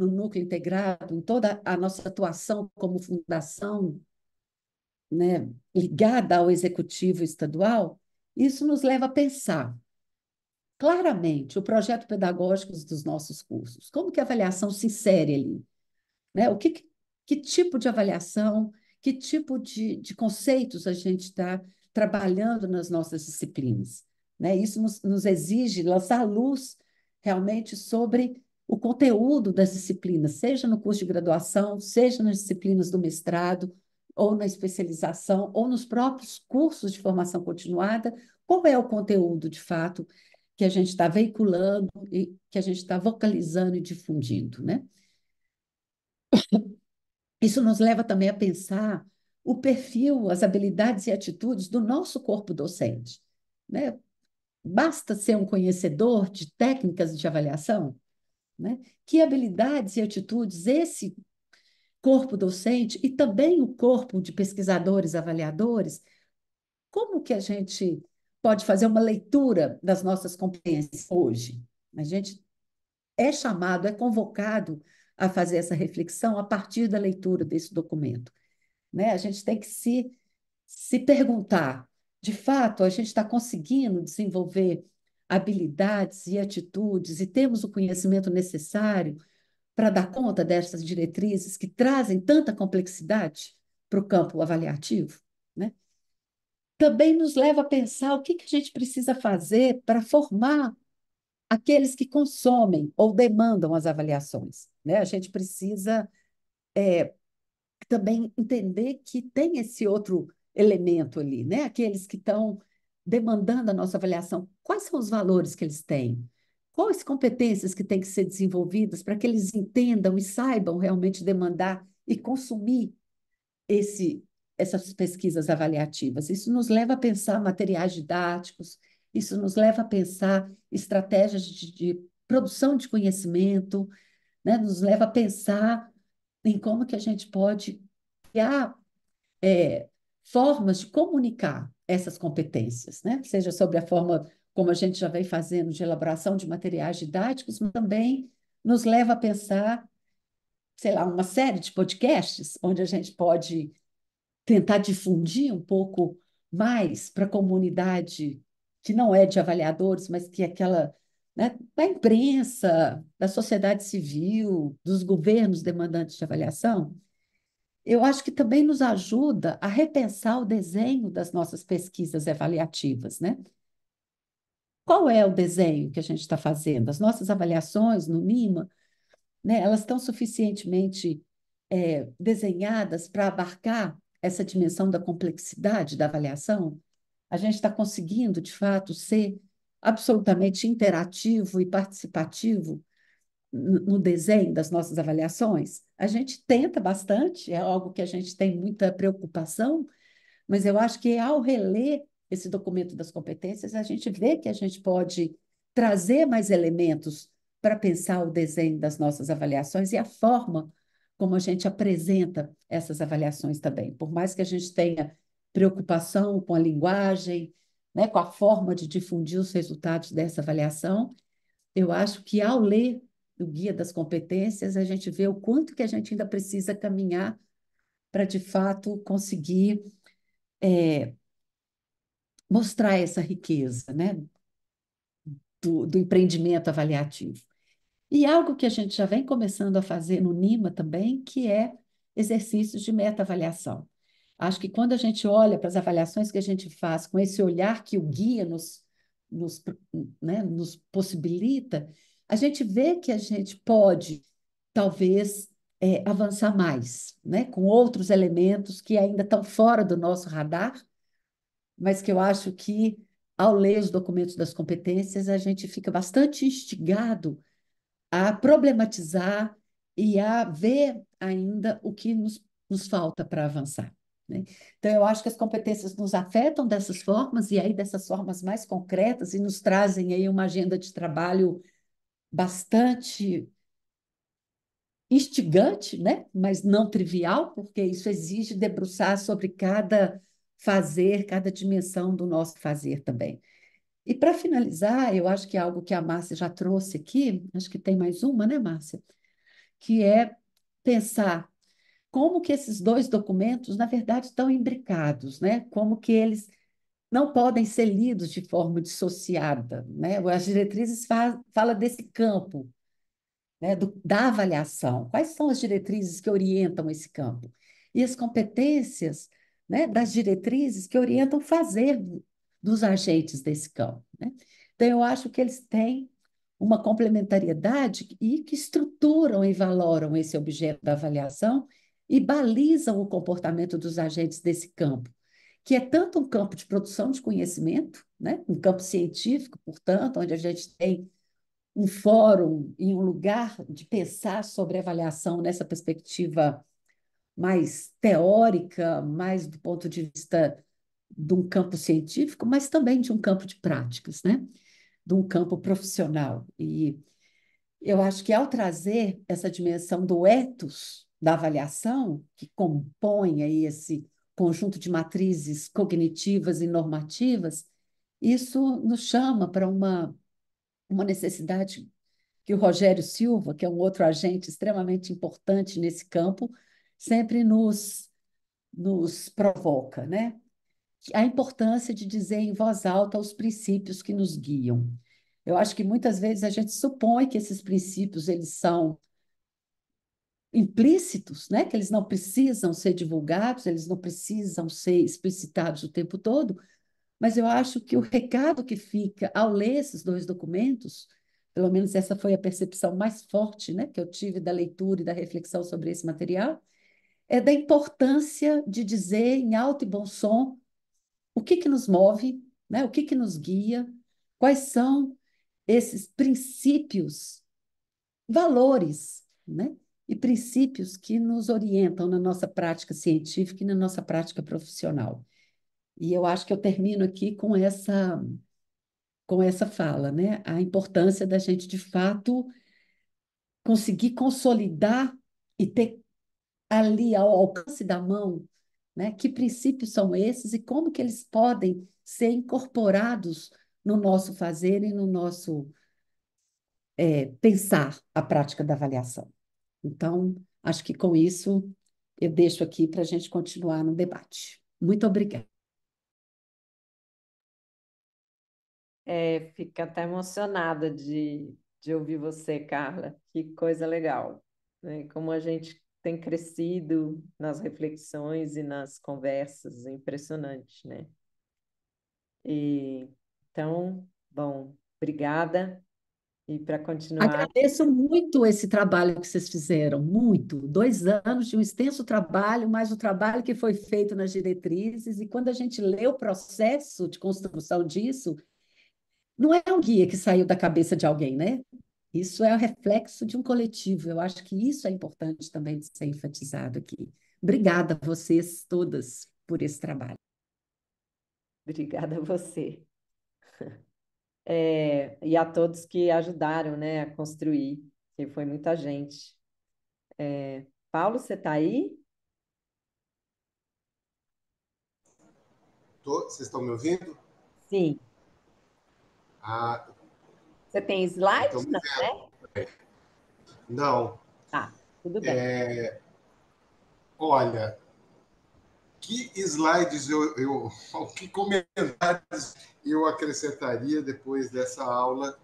no núcleo integrado, em toda a nossa atuação como fundação, né, ligada ao executivo estadual, isso nos leva a pensar claramente o projeto pedagógico dos nossos cursos. Como que a avaliação se insere ali? Né? Que tipo de avaliação, que tipo de conceitos a gente está trabalhando nas nossas disciplinas? Né? Isso nos exige lançar luz realmente sobre o conteúdo das disciplinas, seja no curso de graduação, seja nas disciplinas do mestrado, ou na especialização, ou nos próprios cursos de formação continuada, qual é o conteúdo, de fato, que a gente está veiculando e que a gente está vocalizando e difundindo, né? Isso nos leva também a pensar o perfil, as habilidades e atitudes do nosso corpo docente, né? Basta ser um conhecedor de técnicas de avaliação, né? Que habilidades e atitudes esse corpo docente e também o corpo de pesquisadores avaliadores, como que a gente pode fazer uma leitura das nossas competências hoje? A gente é chamado, é convocado a fazer essa reflexão a partir da leitura desse documento. Né? A gente tem que se perguntar, de fato, a gente está conseguindo desenvolver habilidades e atitudes e temos o conhecimento necessário para dar conta dessas diretrizes que trazem tanta complexidade para o campo avaliativo, né? Também nos leva a pensar o que a gente precisa fazer para formar aqueles que consomem ou demandam as avaliações, né? A gente precisa também entender que tem esse outro elemento ali, né? Aqueles que estão demandando a nossa avaliação. Quais são os valores que eles têm? Quais competências que têm que ser desenvolvidas para que eles entendam e saibam realmente demandar e consumir essas pesquisas avaliativas? Isso nos leva a pensar materiais didáticos, isso nos leva a pensar estratégias de produção de conhecimento, né? Nos leva a pensar em como que a gente pode criar formas de comunicar essas competências, né? Seja sobre a forma como a gente já vem fazendo de elaboração de materiais didáticos, mas também nos leva a pensar, sei lá, uma série de podcasts onde a gente pode tentar difundir um pouco mais para a comunidade que não é de avaliadores, mas que é aquela, né, da imprensa, da sociedade civil, dos governos demandantes de avaliação. Eu acho que também nos ajuda a repensar o desenho das nossas pesquisas avaliativas, né? Qual é o desenho que a gente está fazendo? As nossas avaliações no NIMA, né, elas estão suficientemente desenhadas para abarcar essa dimensão da complexidade da avaliação? A gente está conseguindo, de fato, ser absolutamente interativo e participativo no desenho das nossas avaliações? A gente tenta bastante, é algo que a gente tem muita preocupação, mas eu acho que ao reler esse documento das competências, a gente vê que a gente pode trazer mais elementos para pensar o desenho das nossas avaliações e a forma como a gente apresenta essas avaliações também. Por mais que a gente tenha preocupação com a linguagem, né, com a forma de difundir os resultados dessa avaliação, eu acho que ao ler o Guia das Competências, a gente vê o quanto que a gente ainda precisa caminhar para, de fato, conseguir mostrar essa riqueza, né, do empreendimento avaliativo. E algo que a gente já vem começando a fazer no NIMA também, que é exercícios de meta-avaliação. Acho que quando a gente olha para as avaliações que a gente faz com esse olhar que o guia nos, né, nos possibilita, a gente vê que a gente pode, talvez, avançar mais, né, com outros elementos que ainda estão fora do nosso radar, mas que eu acho que, ao ler os documentos das competências, a gente fica bastante instigado a problematizar e a ver ainda o que nos falta para avançar. Né? Então, eu acho que as competências nos afetam dessas formas, e aí dessas formas mais concretas, e nos trazem aí uma agenda de trabalho bastante instigante, né? Mas não trivial, porque isso exige debruçar sobre cada fazer, cada dimensão do nosso fazer também. E para finalizar, eu acho que é algo que a Márcia já trouxe aqui, acho que tem mais uma, né, Márcia? que é pensar como que esses dois documentos, na verdade, estão imbricados, né? Como que eles não podem ser lidos de forma dissociada, né? As diretrizes fala desse campo, né, da avaliação. Quais são as diretrizes que orientam esse campo? E as competências, né, das diretrizes que orientam o fazer dos agentes desse campo, né? Então, eu acho que eles têm uma complementariedade e que estruturam e valoram esse objeto da avaliação e balizam o comportamento dos agentes desse campo, que é tanto um campo de produção de conhecimento, né, um campo científico, portanto, onde a gente tem um fórum e um lugar de pensar sobre avaliação nessa perspectiva mais teórica, mais do ponto de vista de um campo científico, mas também de um campo de práticas, né? De um campo profissional. E eu acho que ao trazer essa dimensão do ethos da avaliação, que compõe aí esse conjunto de matrizes cognitivas e normativas, isso nos chama para uma necessidade que o Rogério Silva, que é um outro agente extremamente importante nesse campo, sempre nos provoca, né? A importância de dizer em voz alta os princípios que nos guiam. Eu acho que muitas vezes a gente supõe que esses princípios eles são implícitos, né? Que eles não precisam ser divulgados, eles não precisam ser explicitados o tempo todo, mas eu acho que o recado que fica ao ler esses dois documentos, pelo menos essa foi a percepção mais forte, né, que eu tive da leitura e da reflexão sobre esse material, é da importância de dizer em alto e bom som o que nos move, né, o que nos guia, quais são esses princípios, valores, né, e princípios que nos orientam na nossa prática científica e na nossa prática profissional. E eu acho que eu termino aqui com essa fala, né? A importância da gente, de fato, conseguir consolidar e ter ali ao alcance da mão, né? Que princípios são esses e como que eles podem ser incorporados no nosso fazer e no nosso pensar a prática da avaliação. Então, acho que com isso eu deixo aqui para a gente continuar no debate. Muito obrigada. Fico até emocionada de ouvir você, Carla. Que coisa legal, né? Como a gente tem crescido nas reflexões e nas conversas, é impressionante, né? E, então, bom, obrigada. E para continuar, Agradeço muito esse trabalho que vocês fizeram, muito. 2 anos de um extenso trabalho, mas o trabalho que foi feito nas diretrizes, e quando a gente lê o processo de construção disso, não é um guia que saiu da cabeça de alguém, né? Isso é o reflexo de um coletivo. Eu acho que isso é importante também de ser enfatizado aqui. Obrigada a vocês todas por esse trabalho. obrigada a você. E a todos que ajudaram, né, a construir, que foi muita gente. Paulo, você está aí? Vocês estão me ouvindo? Sim. Ah, Você tem então slide? me Não, vendo. né? Não. Tá, tudo bem. Olha, que slides que comentários eu acrescentaria depois dessa aula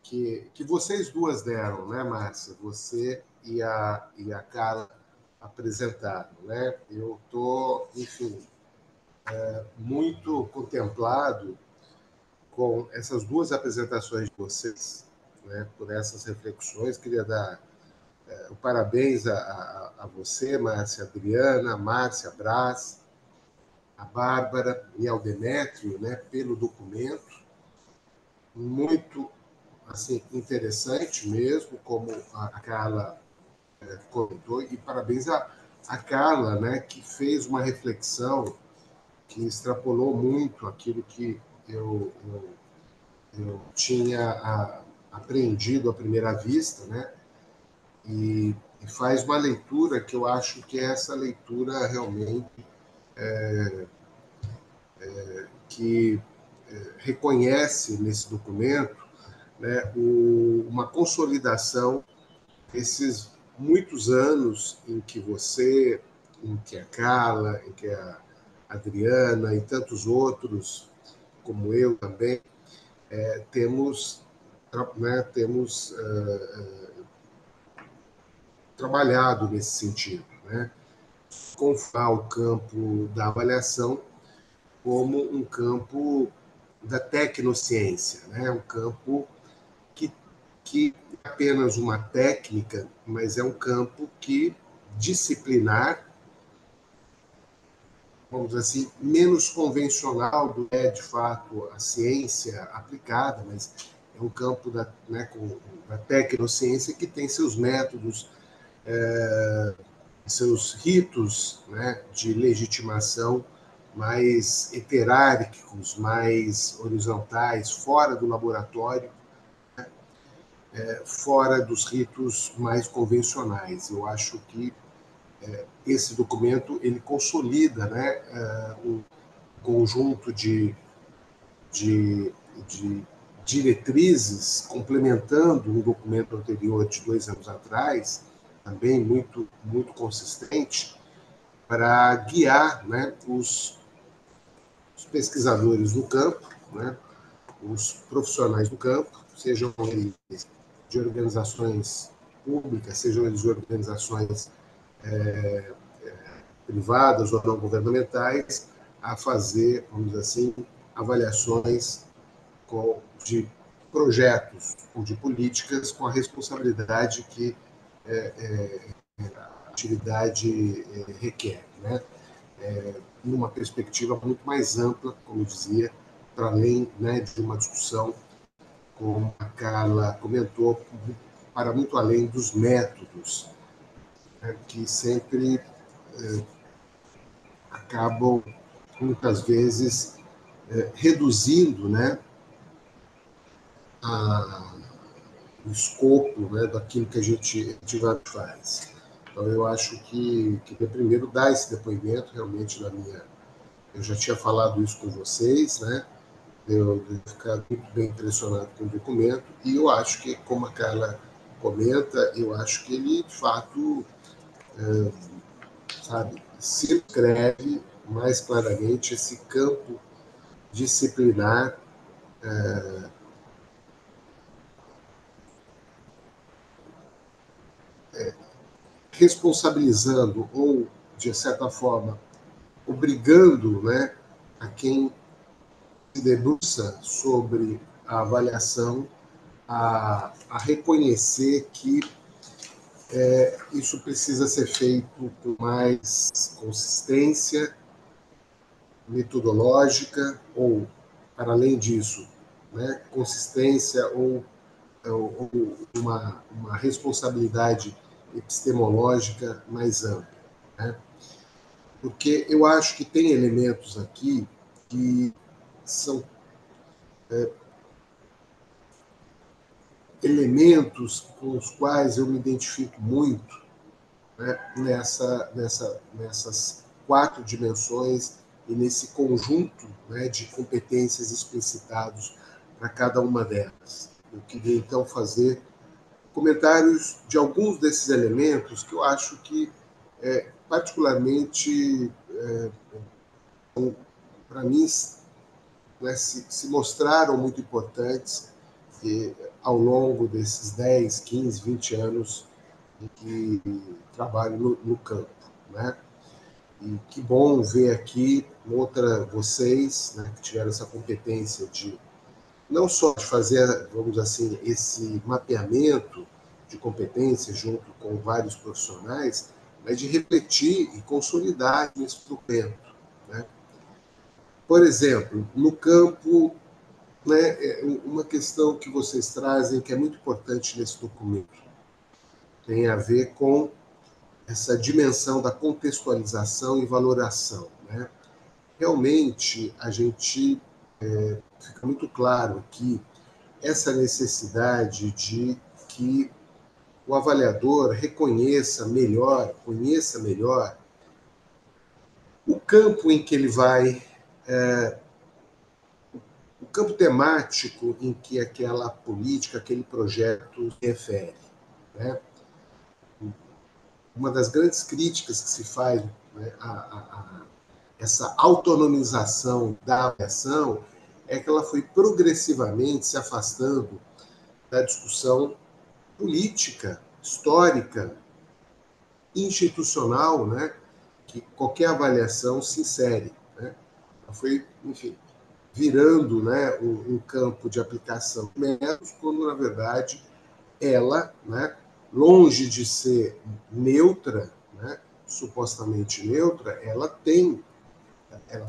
que vocês duas deram, né, Márcia? Você e a Carla apresentaram, né? Eu estou, enfim, muito contemplado com essas duas apresentações de vocês, né, por essas reflexões. Queria dar o parabéns a você, Márcia Adriana, a Márcia Braz, a Bárbara e ao Demétrio, né, pelo documento. Muito assim, interessante mesmo, como a Carla comentou, e parabéns a Carla, né, que fez uma reflexão que extrapolou muito aquilo que eu tinha aprendido à primeira vista, né? E faz uma leitura que eu acho que é essa leitura realmente que reconhece nesse documento, né, uma consolidação esses muitos anos em que você, em que a Carla, em que a Adriana e tantos outros, como eu também, temos, né, temos trabalhado nesse sentido, né? Confar o campo da avaliação como um campo da tecnociência, né? Um campo que, que é apenas uma técnica, mas é um campo que disciplinar, vamos dizer assim, menos convencional do que é, de fato, a ciência aplicada, mas é um campo da tecnociência que tem seus métodos, seus ritos, né, de legitimação mais heterárquicos, mais horizontais, fora do laboratório, fora dos ritos mais convencionais. Eu acho que esse documento ele consolida, né, um conjunto de, de diretrizes complementando um documento anterior de 2 anos atrás, também muito consistente, para guiar, né, os pesquisadores do campo, né, os profissionais do campo, sejam eles de organizações públicas, sejam eles de organizações privadas ou não governamentais, a fazer, vamos dizer assim, avaliações de projetos ou de políticas com a responsabilidade que a atividade requer, né? Numa perspectiva muito mais ampla, como eu dizia, para além, né, de uma discussão, como a Carla comentou, para muito além dos métodos, né, que sempre acabam, muitas vezes, reduzindo, né, a, o escopo, né, daquilo que a gente efetivamente faz. Então, eu acho que primeiro dar esse depoimento realmente da minha. Eu já tinha falado isso com vocês, né? Eu ficar muito bem impressionado com o documento, e eu acho que, como a Carla comenta, eu acho que ele, de fato, sabe, circunscreve mais claramente esse campo disciplinar, responsabilizando ou, de certa forma, obrigando, né, a quem se debruça sobre a avaliação a reconhecer que isso precisa ser feito com mais consistência metodológica ou, para além disso, né, consistência ou uma responsabilidade epistemológica mais ampla, né? Porque eu acho que tem elementos aqui que são elementos com os quais eu me identifico muito, né, nessas 4 dimensões e nesse conjunto, né, de competências explicitados para cada uma delas. Eu queria, então, fazer comentários de alguns desses elementos que eu acho que, particularmente, para mim, né, se mostraram muito importantes ao longo desses 10, 15, 20 anos em que trabalho no campo, né? E que bom ver aqui vocês, né, que tiveram essa competência de não só de fazer, vamos dizer assim, esse mapeamento de competências junto com vários profissionais, mas de refletir e consolidar esse documento, né? Por exemplo, no campo, né, uma questão que vocês trazem que é muito importante nesse documento tem a ver com essa dimensão da contextualização e valoração, né? Realmente, a gente fica muito claro que essa necessidade de que o avaliador reconheça melhor, conheça melhor o campo em que ele vai, o campo temático em que aquela política, aquele projeto se refere, né? uma das grandes críticas que se faz, né, essa autonomização da avaliação é que ela foi progressivamente se afastando da discussão política, histórica, institucional, né, que qualquer avaliação se insere. Né? Ela foi, enfim, virando, né, um campo de aplicação de métodos, quando, na verdade, ela, né, longe de ser neutra, né, supostamente neutra, ela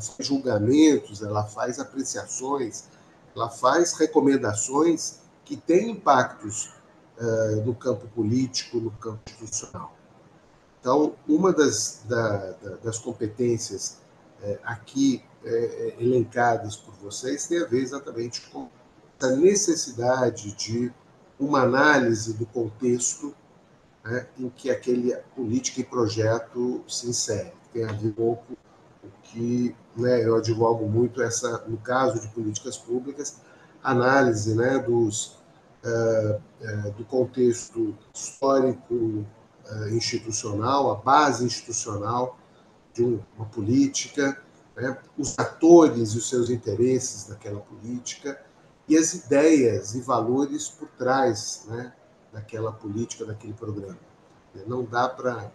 faz julgamentos, ela faz apreciações, ela faz recomendações que têm impactos no campo político, no campo institucional. Então, uma das competências aqui elencadas por vocês tem a ver exatamente com a necessidade de uma análise do contexto, né, em que aquele política e projeto se insere. Tem a ver um pouco o que, né, eu advogo muito, no caso de políticas públicas, análise, né, do contexto histórico, institucional, a base institucional de uma política, né, os atores e os seus interesses naquela política e as ideias e valores por trás, né, daquela política, daquele programa. Não dá para...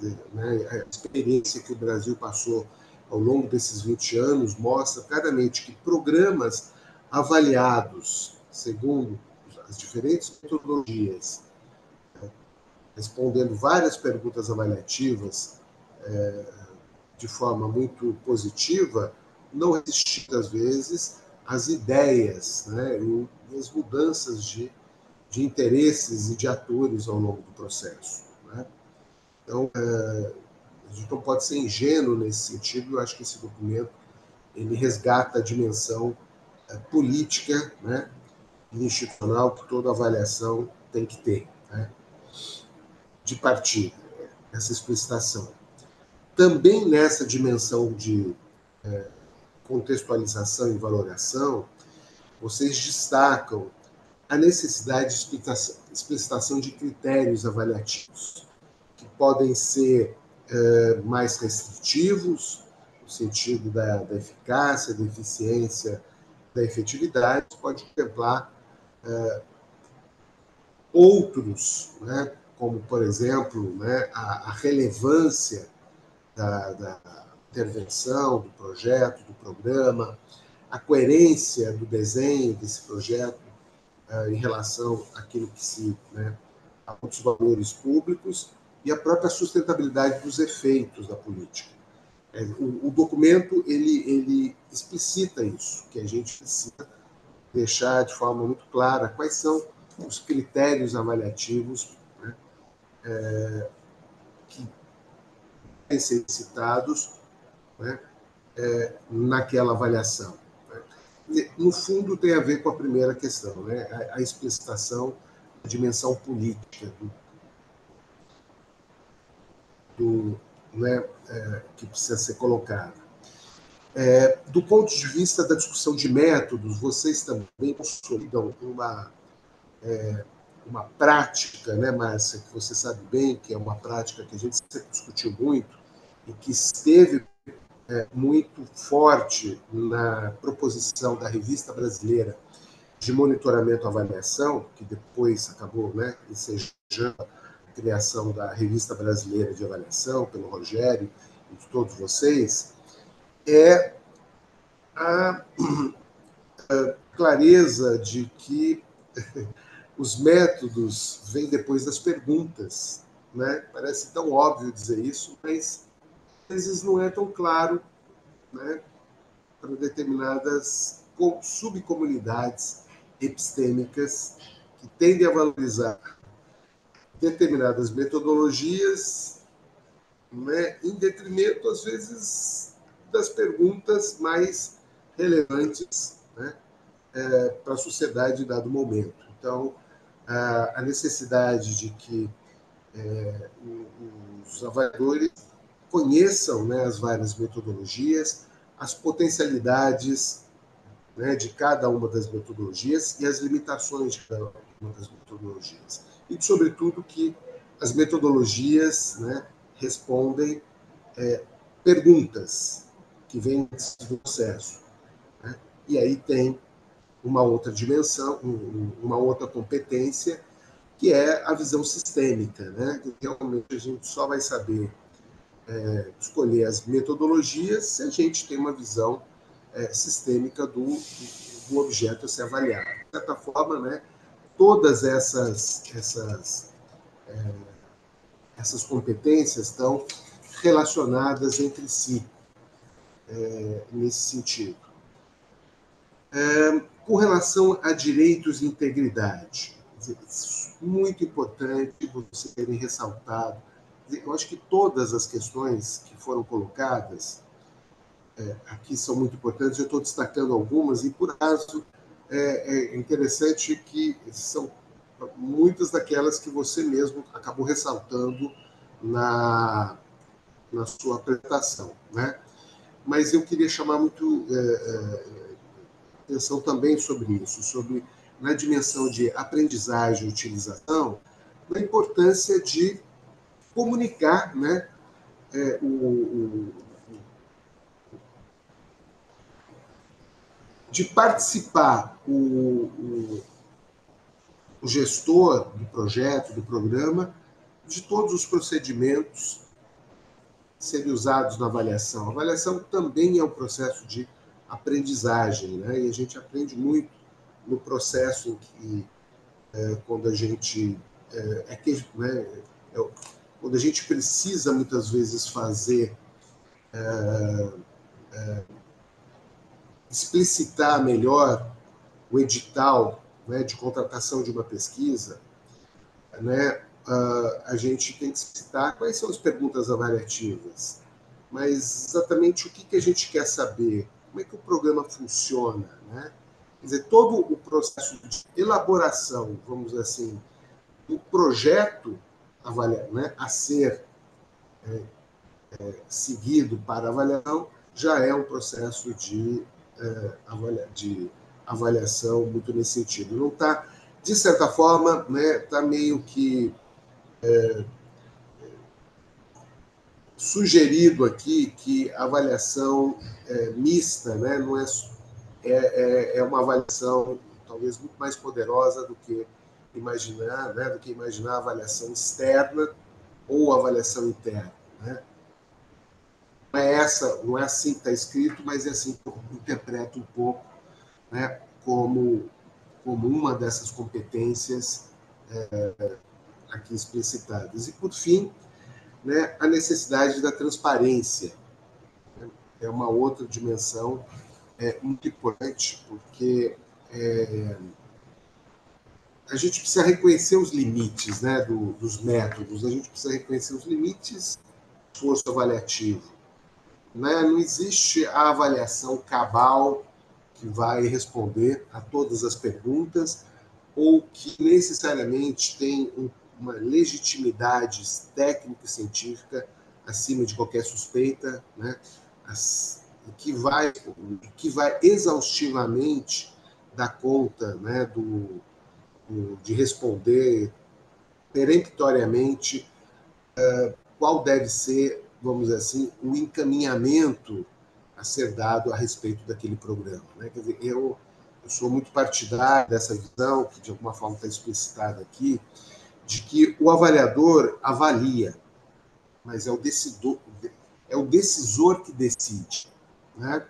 Né, a experiência que o Brasil passou ao longo desses 20 anos mostra claramente que programas avaliados segundo as diferentes metodologias, respondendo várias perguntas avaliativas de forma muito positiva, não resistir, às vezes, às ideias, né, e as mudanças de interesses e de atores ao longo do processo. Né? Então, a gente não pode ser ingênuo nesse sentido. Eu acho que esse documento ele resgata a dimensão política, né, e institucional que toda avaliação tem que ter, né, de partida, essa explicitação. Também nessa dimensão de contextualização e valoração, vocês destacam a necessidade de explicitação de critérios avaliativos, que podem ser mais restritivos, no sentido da eficácia, da eficiência, da efetividade, pode contemplar outros, né, como, por exemplo, né, a relevância da intervenção, do projeto, do programa, a coerência do desenho desse projeto em relação àquilo que se... Né, a outros valores públicos e a própria sustentabilidade dos efeitos da política. O documento ele explicita isso, que a gente precisa deixar de forma muito clara quais são os critérios avaliativos, né, que devem ser citados, né, naquela avaliação. Né. No fundo, tem a ver com a primeira questão, né, a explicitação da dimensão política né, que precisa ser colocada. Do ponto de vista da discussão de métodos, vocês também consolidam uma prática, né, Márcia, que você sabe bem que é uma prática que a gente sempre discutiu muito e que esteve muito forte na proposição da Revista Brasileira de Monitoramento e Avaliação, que depois acabou, né, ensejando a criação da Revista Brasileira de Avaliação, pelo Rogério e de todos vocês, é a clareza de que os métodos vêm depois das perguntas. Né? Parece tão óbvio dizer isso, mas às vezes não é tão claro, né, para determinadas subcomunidades epistêmicas que tendem a valorizar determinadas metodologias, né, em detrimento, às vezes, das perguntas mais relevantes, né, para a sociedade em dado momento. Então, a necessidade de que os avaliadores conheçam, né, as várias metodologias, as potencialidades, né, de cada uma das metodologias e as limitações de cada uma das metodologias. E, sobretudo, que as metodologias, né, respondem perguntas que vêm do processo, né? E aí tem uma outra dimensão, uma outra competência, que é a visão sistêmica, né? Realmente a gente só vai saber escolher as metodologias se a gente tem uma visão sistêmica do objeto a ser avaliado. De certa forma, né, todas essas competências estão relacionadas entre si, nesse sentido. Com relação a direitos e integridade, muito importante vocês terem ressaltado. Eu acho que todas as questões que foram colocadas aqui são muito importantes. Eu estou destacando algumas e, por acaso, é interessante que são muitas daquelas que você mesmo acabou ressaltando na sua apresentação, né? Mas eu queria chamar muito atenção também sobre isso, sobre na dimensão de aprendizagem e utilização, a importância de comunicar, né, de participar o gestor do projeto, do programa, de todos os procedimentos serem usados na avaliação. A avaliação também é um processo de aprendizagem, né? E a gente aprende muito no processo em que, quando a gente né, quando a gente precisa muitas vezes fazer explicitar melhor o edital, né, de contratação de uma pesquisa, né, a gente tem que citar quais são as perguntas avaliativas, mas exatamente o que a gente quer saber, como é que o programa funciona, né? Quer dizer, todo o processo de elaboração, vamos dizer assim, do projeto né, a ser seguido para avaliação já é um processo de avaliação muito nesse sentido. Não está, de certa forma, né, está meio que sugerido aqui que a avaliação mista, né, não é uma avaliação talvez muito mais poderosa do que imaginar, né, do que imaginar a avaliação externa ou a avaliação interna, né? Não é assim que está escrito, mas é assim que eu interpreto um pouco, né, como uma dessas competências aqui explicitadas. E, por fim, né, a necessidade da transparência. É uma outra dimensão muito importante, porque a gente precisa reconhecer os limites, né, dos métodos, a gente precisa reconhecer os limites do esforço avaliativo. Né? Não existe a avaliação cabal que vai responder a todas as perguntas ou que necessariamente tem uma legitimidade técnica e científica acima de qualquer suspeita, né? Que vai exaustivamente dar conta, né, de responder peremptoriamente qual deve ser, vamos dizer assim, o encaminhamento a ser dado a respeito daquele programa, né? Quer dizer, eu sou muito partidário dessa visão, que de alguma forma está explicitada aqui, de que o avaliador avalia, mas é o decisor que decide, né?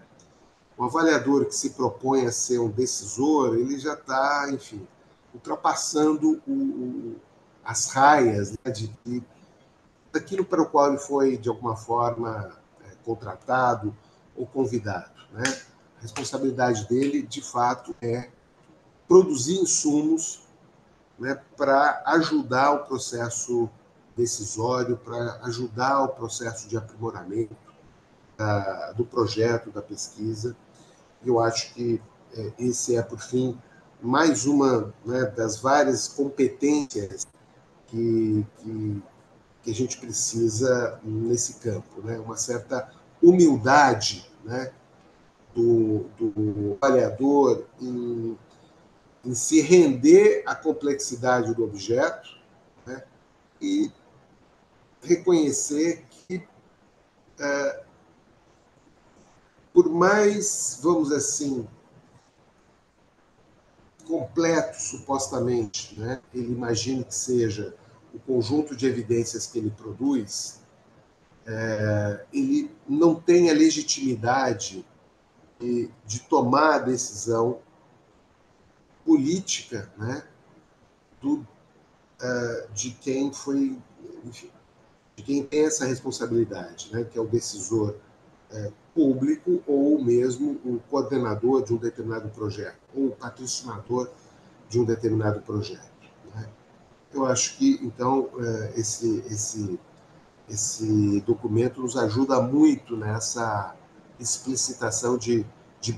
O avaliador que se propõe a ser um decisor, ele já está, enfim, ultrapassando as raias, né, daquilo para o qual ele foi, de alguma forma, contratado ou convidado, né? A responsabilidade dele, de fato, é produzir insumos, né, para ajudar o processo decisório, para ajudar o processo de aprimoramento do projeto, da pesquisa. E eu acho que esse é, por fim, mais uma, né, das várias competências que a gente precisa nesse campo, né? Uma certa humildade, né, do avaliador em se render à complexidade do objeto, né, e reconhecer que, por mais, vamos assim, completo, supostamente, né, ele imagine que seja o conjunto de evidências que ele produz, ele não tem a legitimidade de tomar a decisão política, né, do, de quem foi, enfim, de quem tem essa responsabilidade, né, que é o decisor público ou mesmo o coordenador de um determinado projeto ou o patrocinador de um determinado projeto, né? Eu acho que, então, esse documento nos ajuda muito nessa explicitação de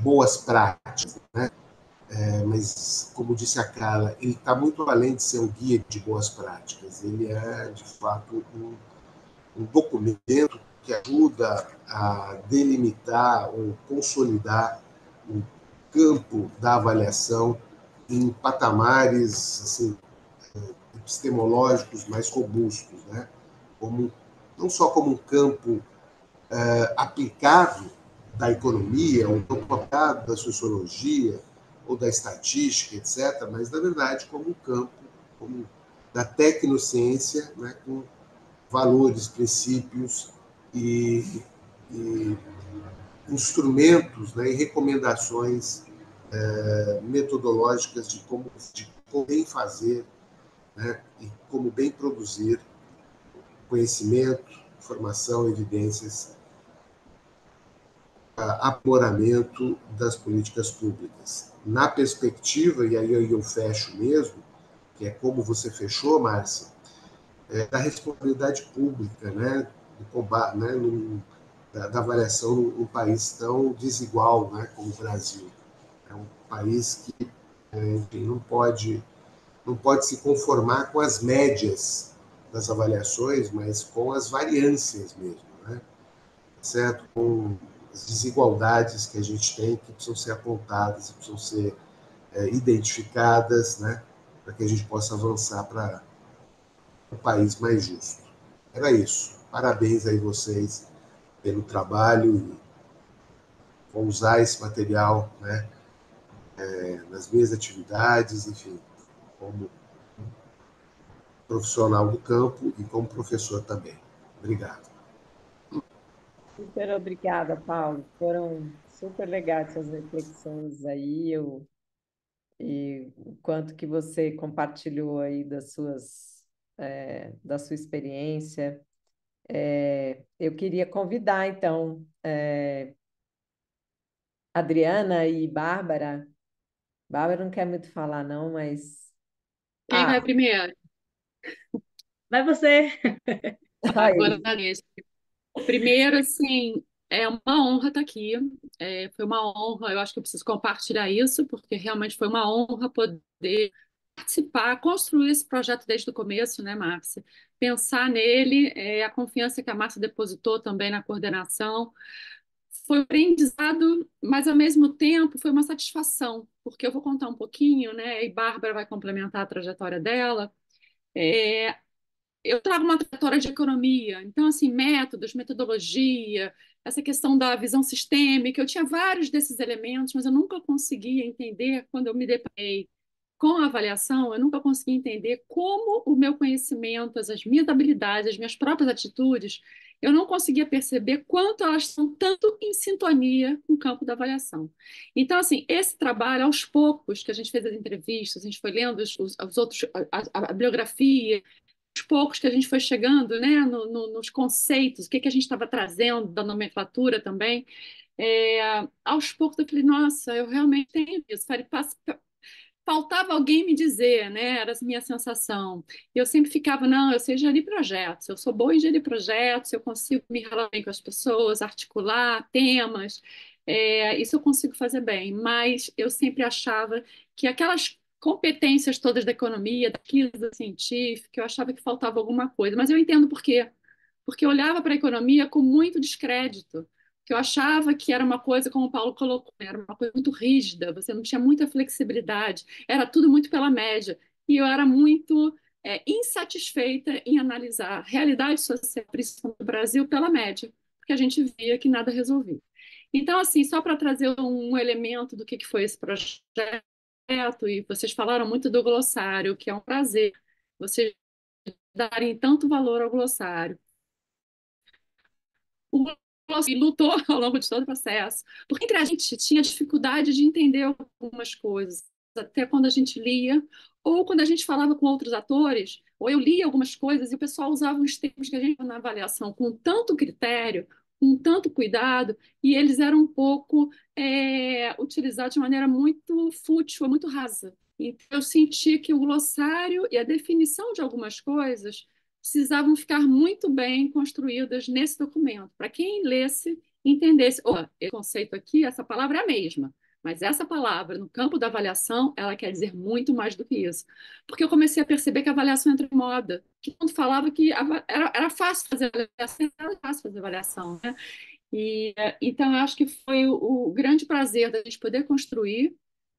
boas práticas, né? Mas, como disse a Carla, ele está muito além de ser um guia de boas práticas. Ele é, de fato, um documento que ajuda a delimitar ou consolidar o campo da avaliação em patamares assim, epistemológicos mais robustos, né? Como, não só como um campo aplicado da economia, um campo aplicado da sociologia ou da estatística, etc., mas, na verdade, como um campo como da tecnociência, né, com valores, princípios e, e instrumentos, né, e recomendações metodológicas de como bem fazer, né, e como bem produzir conhecimento, informação, evidências, aprimoramento das políticas públicas. Na perspectiva, e aí eu fecho mesmo, que é como você fechou, Márcia, da responsabilidade pública, né, do combate, né, da avaliação num país tão desigual, né, como o Brasil. É um país que, enfim, não pode se conformar com as médias das avaliações, mas com as variâncias mesmo, né? Certo? Com as desigualdades que a gente tem, que precisam ser apontadas, que precisam ser identificadas, né? Para que a gente possa avançar para um país mais justo. Era isso. Parabéns aí vocês pelo trabalho e vou usar esse material, né, nas minhas atividades, enfim, como profissional do campo e como professor também. Obrigado. Super obrigada, Paulo. Foram super legais suas reflexões aí, e o quanto que você compartilhou aí da sua experiência. Eu queria convidar, então, Adriana e Bárbara. Bárbara não quer muito falar, não, mas. Quem vai primeiro? Vai você. Agora, primeiro, assim, é uma honra estar aqui. Foi uma honra, eu acho que eu preciso compartilhar isso, porque realmente foi uma honra poder participar, construir esse projeto desde o começo, né, Márcia? Pensar nele, a confiança que a Márcia depositou também na coordenação. Foi um aprendizado, mas ao mesmo tempo foi uma satisfação, porque eu vou contar um pouquinho, né? E Bárbara vai complementar a trajetória dela. É, eu trago uma trajetória de economia, então, assim, métodos, metodologia, essa questão da visão sistêmica, eu tinha vários desses elementos, mas eu nunca conseguia entender, quando eu me deparei com a avaliação, eu nunca consegui entender como o meu conhecimento, as minhas habilidades, as minhas próprias atitudes, eu não conseguia perceber quanto elas são tanto em sintonia com o campo da avaliação. Então, assim, esse trabalho, aos poucos, que a gente fez as entrevistas, a gente foi lendo os outros, a bibliografia, aos poucos que a gente foi chegando, né, nos conceitos, o que a gente estava trazendo da nomenclatura também, aos poucos eu falei, nossa, eu realmente tenho isso. Faltava alguém me dizer, né? Era a minha sensação. E eu sempre ficava, não, eu sei gerir projetos, eu sou boa em gerir projetos, eu consigo me relacionar bem com as pessoas, articular temas, isso eu consigo fazer bem. Mas eu sempre achava que aquelas competências todas da economia, da pesquisa científica, eu achava que faltava alguma coisa. Mas eu entendo por quê. Porque eu olhava para a economia com muito descrédito, que eu achava que era uma coisa, como o Paulo colocou, né, era uma coisa muito rígida, você não tinha muita flexibilidade, era tudo muito pela média. E eu era muito insatisfeita em analisar a realidade social, principalmente no Brasil, pela média, porque a gente via que nada resolvia. Então, assim, só para trazer um elemento do que foi esse projeto, e vocês falaram muito do glossário, que é um prazer vocês darem tanto valor ao glossário. O glossário lutou ao longo de todo o processo, porque entre a gente tinha dificuldade de entender algumas coisas, até quando a gente lia, ou quando a gente falava com outros atores, ou eu lia algumas coisas e o pessoal usava os termos que a gente na avaliação com tanto critério, com tanto cuidado, e eles eram um pouco utilizados de maneira muito fútil, muito rasa. Então, eu senti que o glossário e a definição de algumas coisas precisavam ficar muito bem construídas nesse documento, para quem lesse entendesse, esse conceito aqui, essa palavra é a mesma, mas essa palavra, no campo da avaliação, ela quer dizer muito mais do que isso. Porque eu comecei a perceber que a avaliação entra em moda. Que quando falava que era fácil fazer avaliação, era fácil fazer avaliação, né? Então, eu acho que foi o grande prazer da gente poder construir,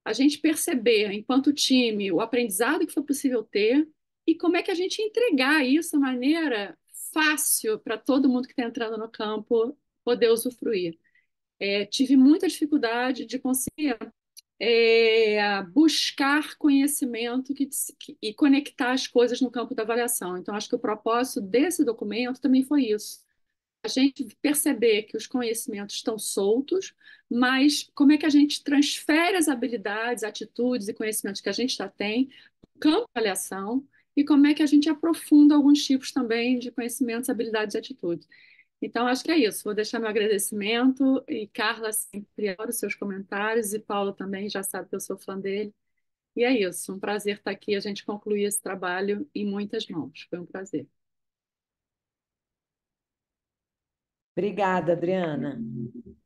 a gente perceber, enquanto time, o aprendizado que foi possível ter e como é que a gente entregar isso de maneira fácil para todo mundo que está entrando no campo poder usufruir. Tive muita dificuldade de conseguir buscar conhecimento e conectar as coisas no campo da avaliação. Então, acho que o propósito desse documento também foi isso. A gente perceber que os conhecimentos estão soltos, mas como é que a gente transfere as habilidades, atitudes e conhecimentos que a gente já tem no campo da avaliação e como é que a gente aprofunda alguns tipos também de conhecimentos, habilidades e atitudes. Então, acho que é isso. Vou deixar meu agradecimento e Carla sempre adoro os seus comentários e Paulo também já sabe que eu sou fã dele. E é isso. Um prazer estar aqui. A gente concluir esse trabalho em muitas mãos. Foi um prazer. Obrigada, Adriana.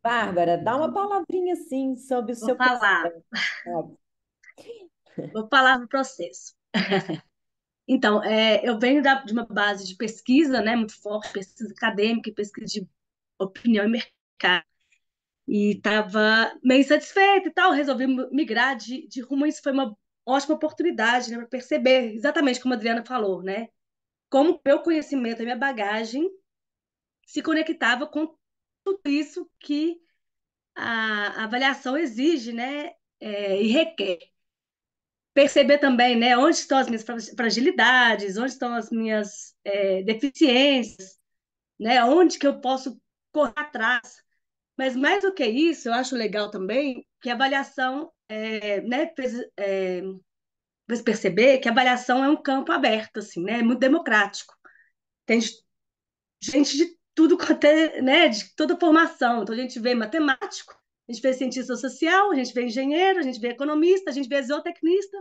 Bárbara, dá uma palavrinha assim sobre o Vou seu falar, processo. vou falar no processo. Então, eu venho de uma base de pesquisa, né, muito forte, pesquisa acadêmica e pesquisa de opinião e mercado. E estava meio insatisfeita e tal, resolvi migrar de rumo a isso. Foi uma ótima oportunidade, né, para perceber exatamente como a Adriana falou, né, como o meu conhecimento, a minha bagagem se conectava com tudo isso que a avaliação exige, né, e requer. Perceber também, né, onde estão as minhas fragilidades, onde estão as minhas deficiências, né, onde que eu posso correr atrás. Mas mais do que isso, eu acho legal também que a avaliação, né, fez perceber que a avaliação é um campo aberto, assim, né, é muito democrático. Tem gente de tudo quanto é, né, de toda formação. Então a gente vê matemático, a gente vê cientista social, a gente vê engenheiro, a gente vê economista, a gente vê zootecnista.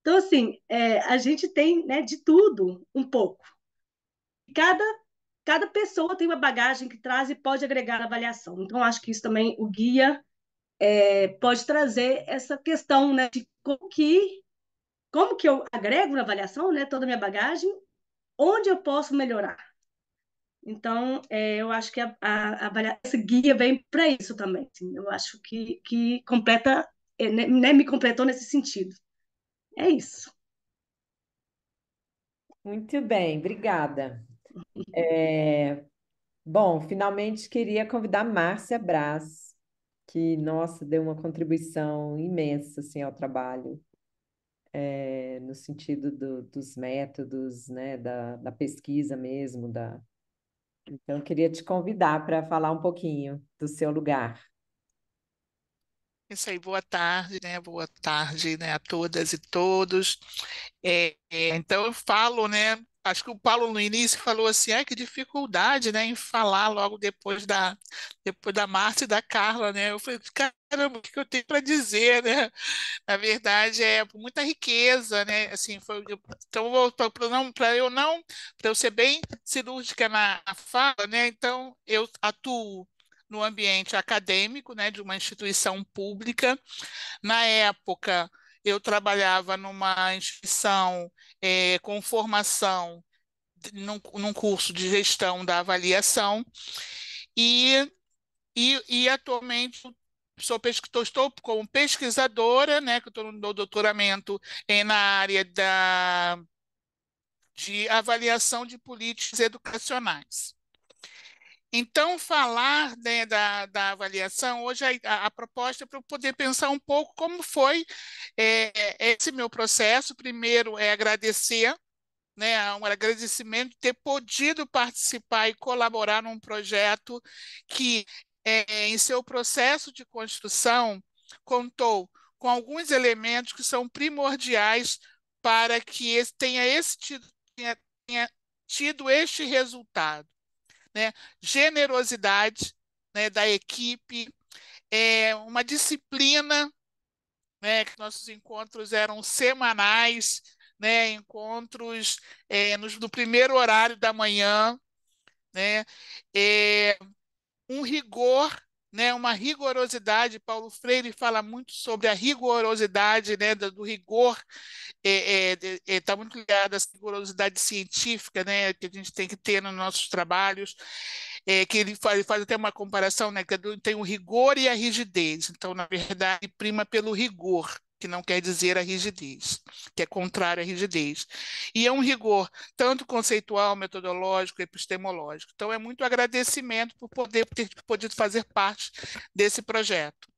Então, assim, a gente tem, né, de tudo um pouco. Cada, cada pessoa tem uma bagagem que traz e pode agregar na avaliação. Então, acho que isso também, o guia pode trazer essa questão, né, de como que eu agrego na avaliação, né, toda a minha bagagem, onde eu posso melhorar. Então, eu acho que esse guia vem para isso também. Assim, eu acho que completa, né, me completou nesse sentido. É isso. Muito bem, obrigada. Bom, finalmente queria convidar Márcia Braz, que, nossa, deu uma contribuição imensa assim, ao trabalho, no sentido dos métodos, né, da pesquisa mesmo. Então, eu queria te convidar para falar um pouquinho do seu lugar. Isso aí, boa tarde, né? Boa tarde, né, a todas e todos. Então eu falo, né? Acho que o Paulo no início falou assim, ai, que dificuldade, né, em falar logo depois da Márcia e da Carla, né? Eu falei, caramba, o que eu tenho para dizer, né? Na verdade, é muita riqueza, né? Assim, então para eu ser bem cirúrgica na fala, né? Então eu atuo no ambiente acadêmico, né, de uma instituição pública. Na época, eu trabalhava numa instituição com formação num curso de gestão da avaliação e, e atualmente estou como pesquisadora, né, que estou no doutoramento na área de avaliação de políticas educacionais. Então, falar, né, da avaliação, hoje a proposta é para eu poder pensar um pouco como foi esse meu processo. Primeiro é agradecer, né, um agradecimento de ter podido participar e colaborar num projeto que, em seu processo de construção, contou com alguns elementos que são primordiais para que tenha tido este resultado, né? Generosidade, né, da equipe, uma disciplina, né, que nossos encontros eram semanais, né, encontros no primeiro horário da manhã, né, é, um rigor, né, uma rigorosidade. Paulo Freire fala muito sobre a rigorosidade, né, do rigor, está muito ligado à rigorosidade científica, né, que a gente tem que ter nos nossos trabalhos, que ele faz até uma comparação, né, que tem o rigor e a rigidez. Então, na verdade, prima pelo rigor, que não quer dizer a rigidez, que é contrário à rigidez. E é um rigor tanto conceitual, metodológico, epistemológico. Então, é muito agradecimento por poder ter podido fazer parte desse projeto.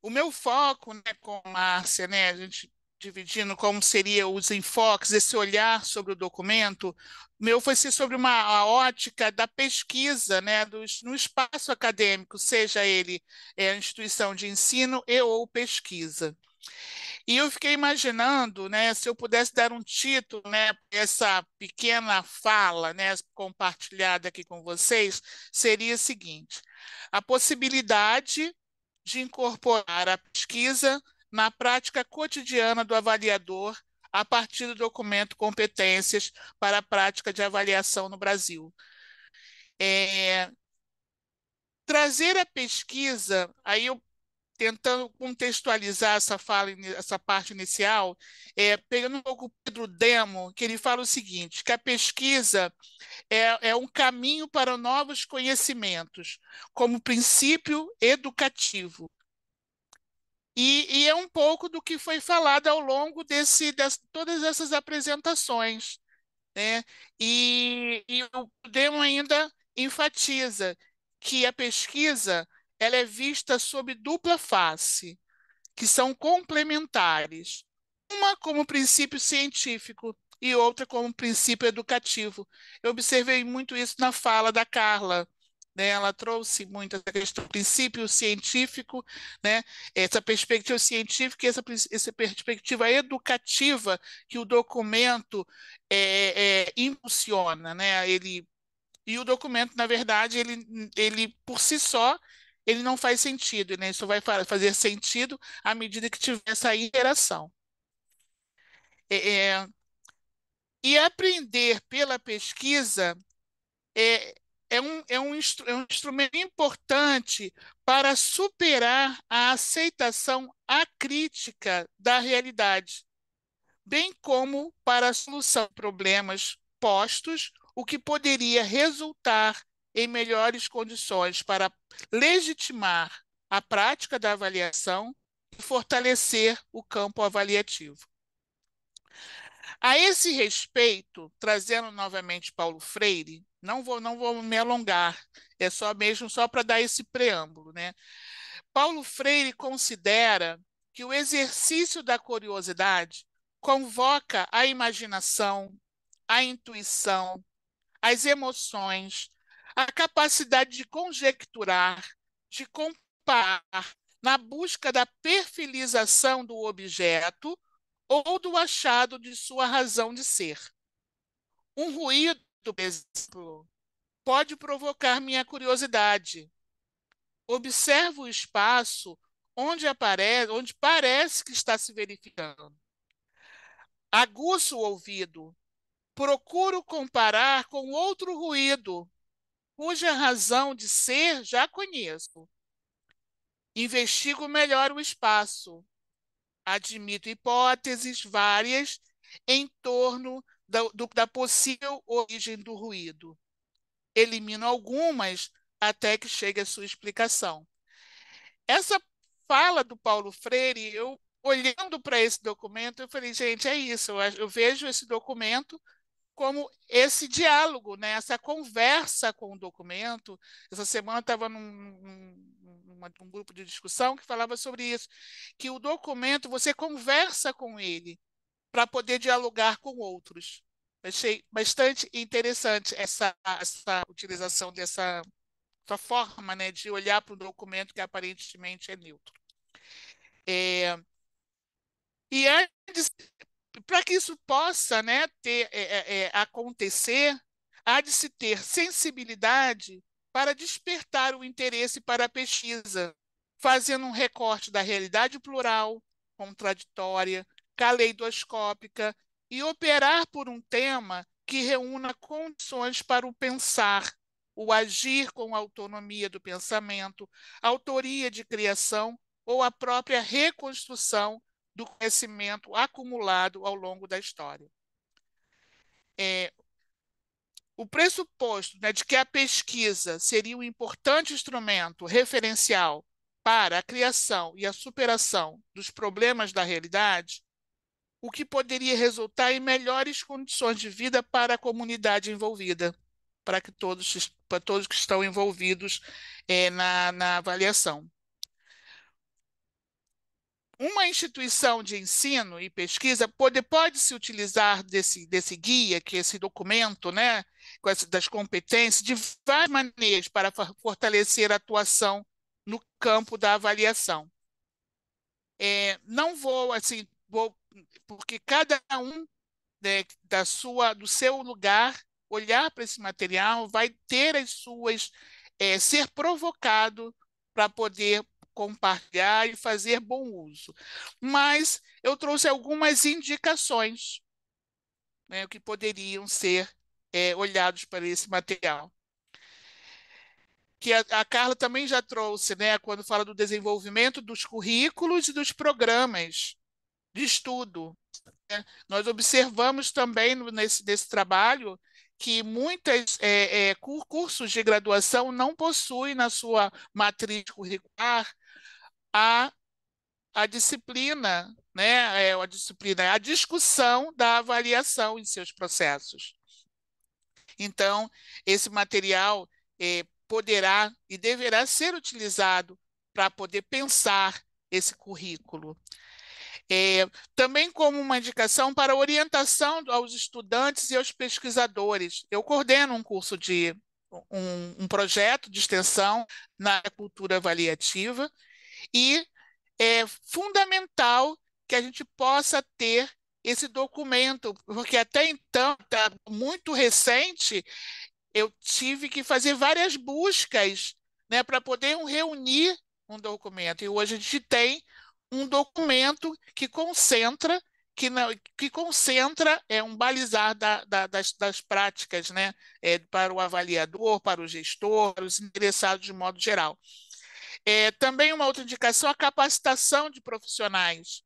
O meu foco, né, com a Márcia, né, a gente dividindo como seriam os enfoques, esse olhar sobre o documento, meu foi ser sobre a ótica da pesquisa, né, no espaço acadêmico, seja ele a instituição de ensino e ou pesquisa. E eu fiquei imaginando, né, se eu pudesse dar um título, né, essa pequena fala, né, compartilhada aqui com vocês, seria o seguinte: a possibilidade de incorporar a pesquisa na prática cotidiana do avaliador a partir do documento Competências para a Prática de Avaliação no Brasil. Trazer a pesquisa, aí eu tentando contextualizar essa fala, essa parte inicial, pegando um pouco o Pedro Demo, que ele fala o seguinte, que a pesquisa é um caminho para novos conhecimentos, como princípio educativo. E é um pouco do que foi falado ao longo todas essas apresentações, né? E o Demo ainda enfatiza que a pesquisa ela é vista sob dupla face, que são complementares. Uma como princípio científico e outra como princípio educativo. Eu observei muito isso na fala da Carla, né? Ela trouxe muito essa questão do princípio científico, né? Essa perspectiva científica e essa perspectiva educativa que o documento impulsiona, né? E o documento, na verdade, ele por si só, ele não faz sentido, né? Isso vai fazer sentido à medida que tiver essa interação. É, e aprender pela pesquisa é, é um instrumento importante para superar a aceitação acrítica da realidade, bem como para a solução de problemas postos, o que poderia resultar em melhores condições para legitimar a prática da avaliação e fortalecer o campo avaliativo. A esse respeito, trazendo novamente Paulo Freire, não vou me alongar, é só para dar esse preâmbulo, né? Paulo Freire considera que o exercício da curiosidade convoca a imaginação, a intuição, as emoções, a capacidade de conjecturar, de comparar, na busca da perfilização do objeto ou do achado de sua razão de ser. Um ruído, por exemplo, pode provocar minha curiosidade. Observo o espaço onde parece que está se verificando. Aguço o ouvido. Procuro comparar com outro ruído, cuja razão de ser já conheço. Investigo melhor o espaço. Admito hipóteses várias em torno da possível origem do ruído. Elimino algumas até que chegue a sua explicação. Essa fala do Paulo Freire, eu olhando para esse documento, eu falei, gente, é isso, eu vejo esse documento como esse diálogo, né? Essa conversa com o documento. Essa semana eu estava num grupo de discussão que falava sobre isso, que o documento, você conversa com ele para poder dialogar com outros. Achei bastante interessante essa utilização essa forma, né, de olhar para o documento que aparentemente é neutro. E antes, para que isso possa, né, acontecer, há de se ter sensibilidade para despertar o interesse para a pesquisa, fazendo um recorte da realidade plural, contraditória, caleidoscópica, e operar por um tema que reúna condições para o pensar, o agir com autonomia do pensamento, autoria de criação ou a própria reconstrução do conhecimento acumulado ao longo da história. O pressuposto, né, de que a pesquisa seria um importante instrumento referencial para a criação e a superação dos problemas da realidade, o que poderia resultar em melhores condições de vida para a comunidade envolvida, para todos que estão envolvidos na avaliação. Uma instituição de ensino e pesquisa pode se utilizar desse guia, que é esse documento, né, das competências, de várias maneiras para fortalecer a atuação no campo da avaliação. Não vou, assim, porque cada um, né, do seu lugar, olhar para esse material, vai ter as suas, ser provocado para poder compartilhar e fazer bom uso. Mas eu trouxe algumas indicações, né, que poderiam ser olhados para esse material. Que a Carla também já trouxe, né, quando fala do desenvolvimento dos currículos e dos programas de estudo. Nós observamos também nesse trabalho que muitos cursos de graduação não possuem na sua matriz curricular a, a disciplina, né, a discussão da avaliação em seus processos. Então, esse material poderá e deverá ser utilizado para poder pensar esse currículo. Também como uma indicação para orientação aos estudantes e aos pesquisadores. Eu coordeno um curso de um projeto de extensão na cultura avaliativa e é fundamental que a gente possa ter esse documento, porque até então, está muito recente, eu tive que fazer várias buscas, né, para poder reunir um documento. E hoje a gente tem um documento que concentra um balizar das práticas, né, para o avaliador, para o gestor, para os interessados de modo geral. Também uma outra indicação, a capacitação de profissionais.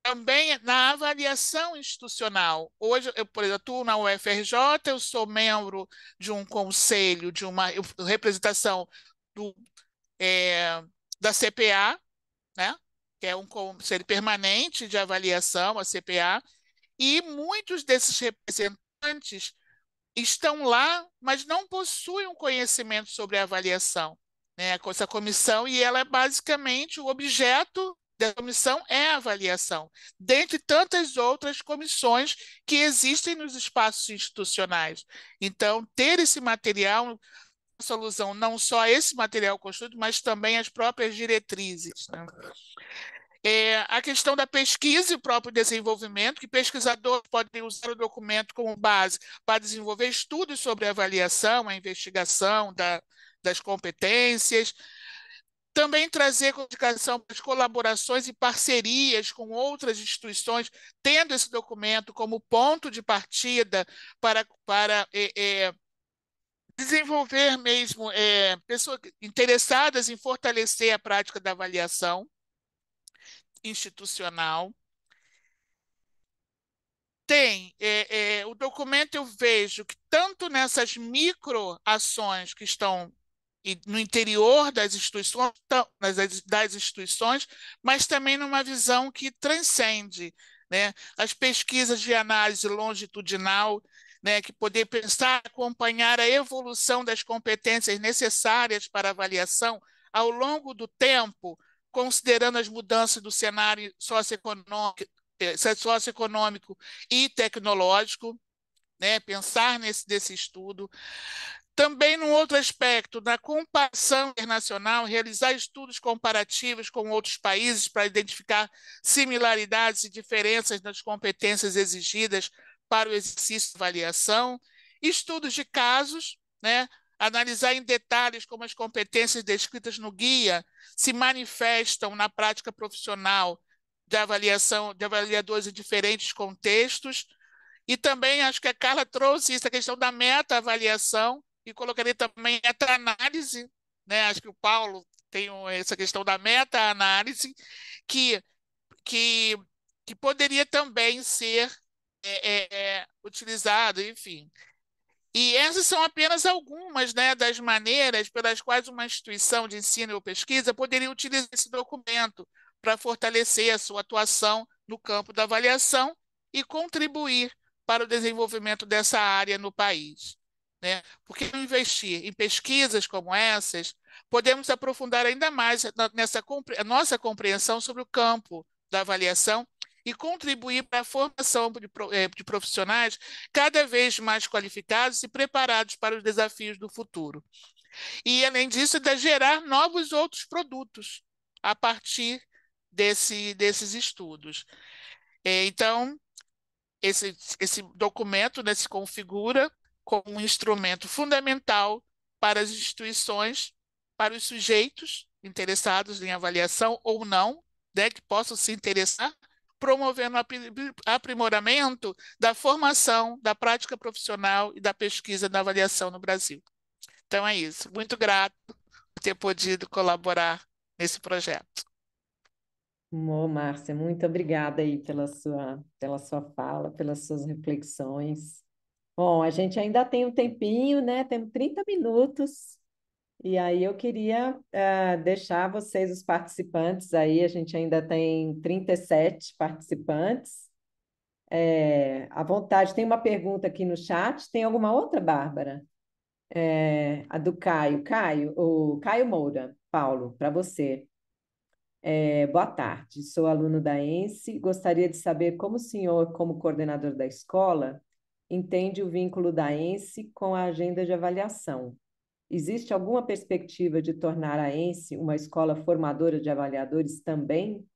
Também na avaliação institucional. Hoje, por exemplo, atuo na UFRJ, eu sou membro de um conselho, de uma representação da CPA, né? Que é um conselho permanente de avaliação, a CPA, e muitos desses representantes estão lá, mas não possuem um conhecimento sobre a avaliação, né? Essa comissão, e ela é basicamente o objeto da comissão é a avaliação, dentre tantas outras comissões que existem nos espaços institucionais. Então, ter esse material, essa alusão não só a esse material construído, mas também às próprias diretrizes, né? A questão da pesquisa e o próprio desenvolvimento, que pesquisadores podem usar o documento como base para desenvolver estudos sobre a avaliação, a investigação das competências. Também trazer comunicação para as colaborações e parcerias com outras instituições, tendo esse documento como ponto de partida para desenvolver mesmo pessoas interessadas em fortalecer a prática da avaliação institucional. O documento, eu vejo que tanto nessas microações que estão e no interior das instituições, das instituições, mas também numa visão que transcende, né, as pesquisas de análise longitudinal, né, que poder pensar, acompanhar a evolução das competências necessárias para avaliação ao longo do tempo, considerando as mudanças do cenário socioeconômico e tecnológico, né, pensar nesse estudo. Também, num outro aspecto, na comparação internacional, realizar estudos comparativos com outros países para identificar similaridades e diferenças nas competências exigidas para o exercício de avaliação, estudos de casos, né? Analisar em detalhes como as competências descritas no guia se manifestam na prática profissional de avaliação de avaliadores em diferentes contextos. E também acho que a Carla trouxe isso, a questão da meta-avaliação, e colocaria também meta-análise, né? Acho que o Paulo tem essa questão da meta-análise, que, que, que poderia também ser utilizado, enfim. E essas são apenas algumas, né, das maneiras pelas quais uma instituição de ensino ou pesquisa poderia utilizar esse documento para fortalecer a sua atuação no campo da avaliação e contribuir para o desenvolvimento dessa área no país, né? Porque ao investir em pesquisas como essas, podemos aprofundar ainda mais a nossa compreensão sobre o campo da avaliação e contribuir para a formação de profissionais cada vez mais qualificados e preparados para os desafios do futuro. E, além disso, ainda gerar novos outros produtos a partir desses estudos. Então, esse documento, né, se configura como um instrumento fundamental para as instituições, para os sujeitos interessados em avaliação ou não, né, que possam se interessar, promovendo o aprimoramento da formação, da prática profissional e da pesquisa da avaliação no Brasil. Então é isso. Muito grato por ter podido colaborar nesse projeto. Ô, Márcia, muito obrigada aí pela sua fala, pelas suas reflexões. Bom, a gente ainda tem um tempinho, né? Temos 30 minutos. E aí eu queria deixar vocês, os participantes, aí, a gente ainda tem 37 participantes. À vontade, tem uma pergunta aqui no chat. Tem alguma outra, Bárbara? A do Caio. O Caio Moura, Paulo, para você. Boa tarde, sou aluno da ENSE. Gostaria de saber como o senhor, como coordenador da escola, entende o vínculo da ENSE com a agenda de avaliação. Existe alguma perspectiva de tornar a ENSE uma escola formadora de avaliadores também,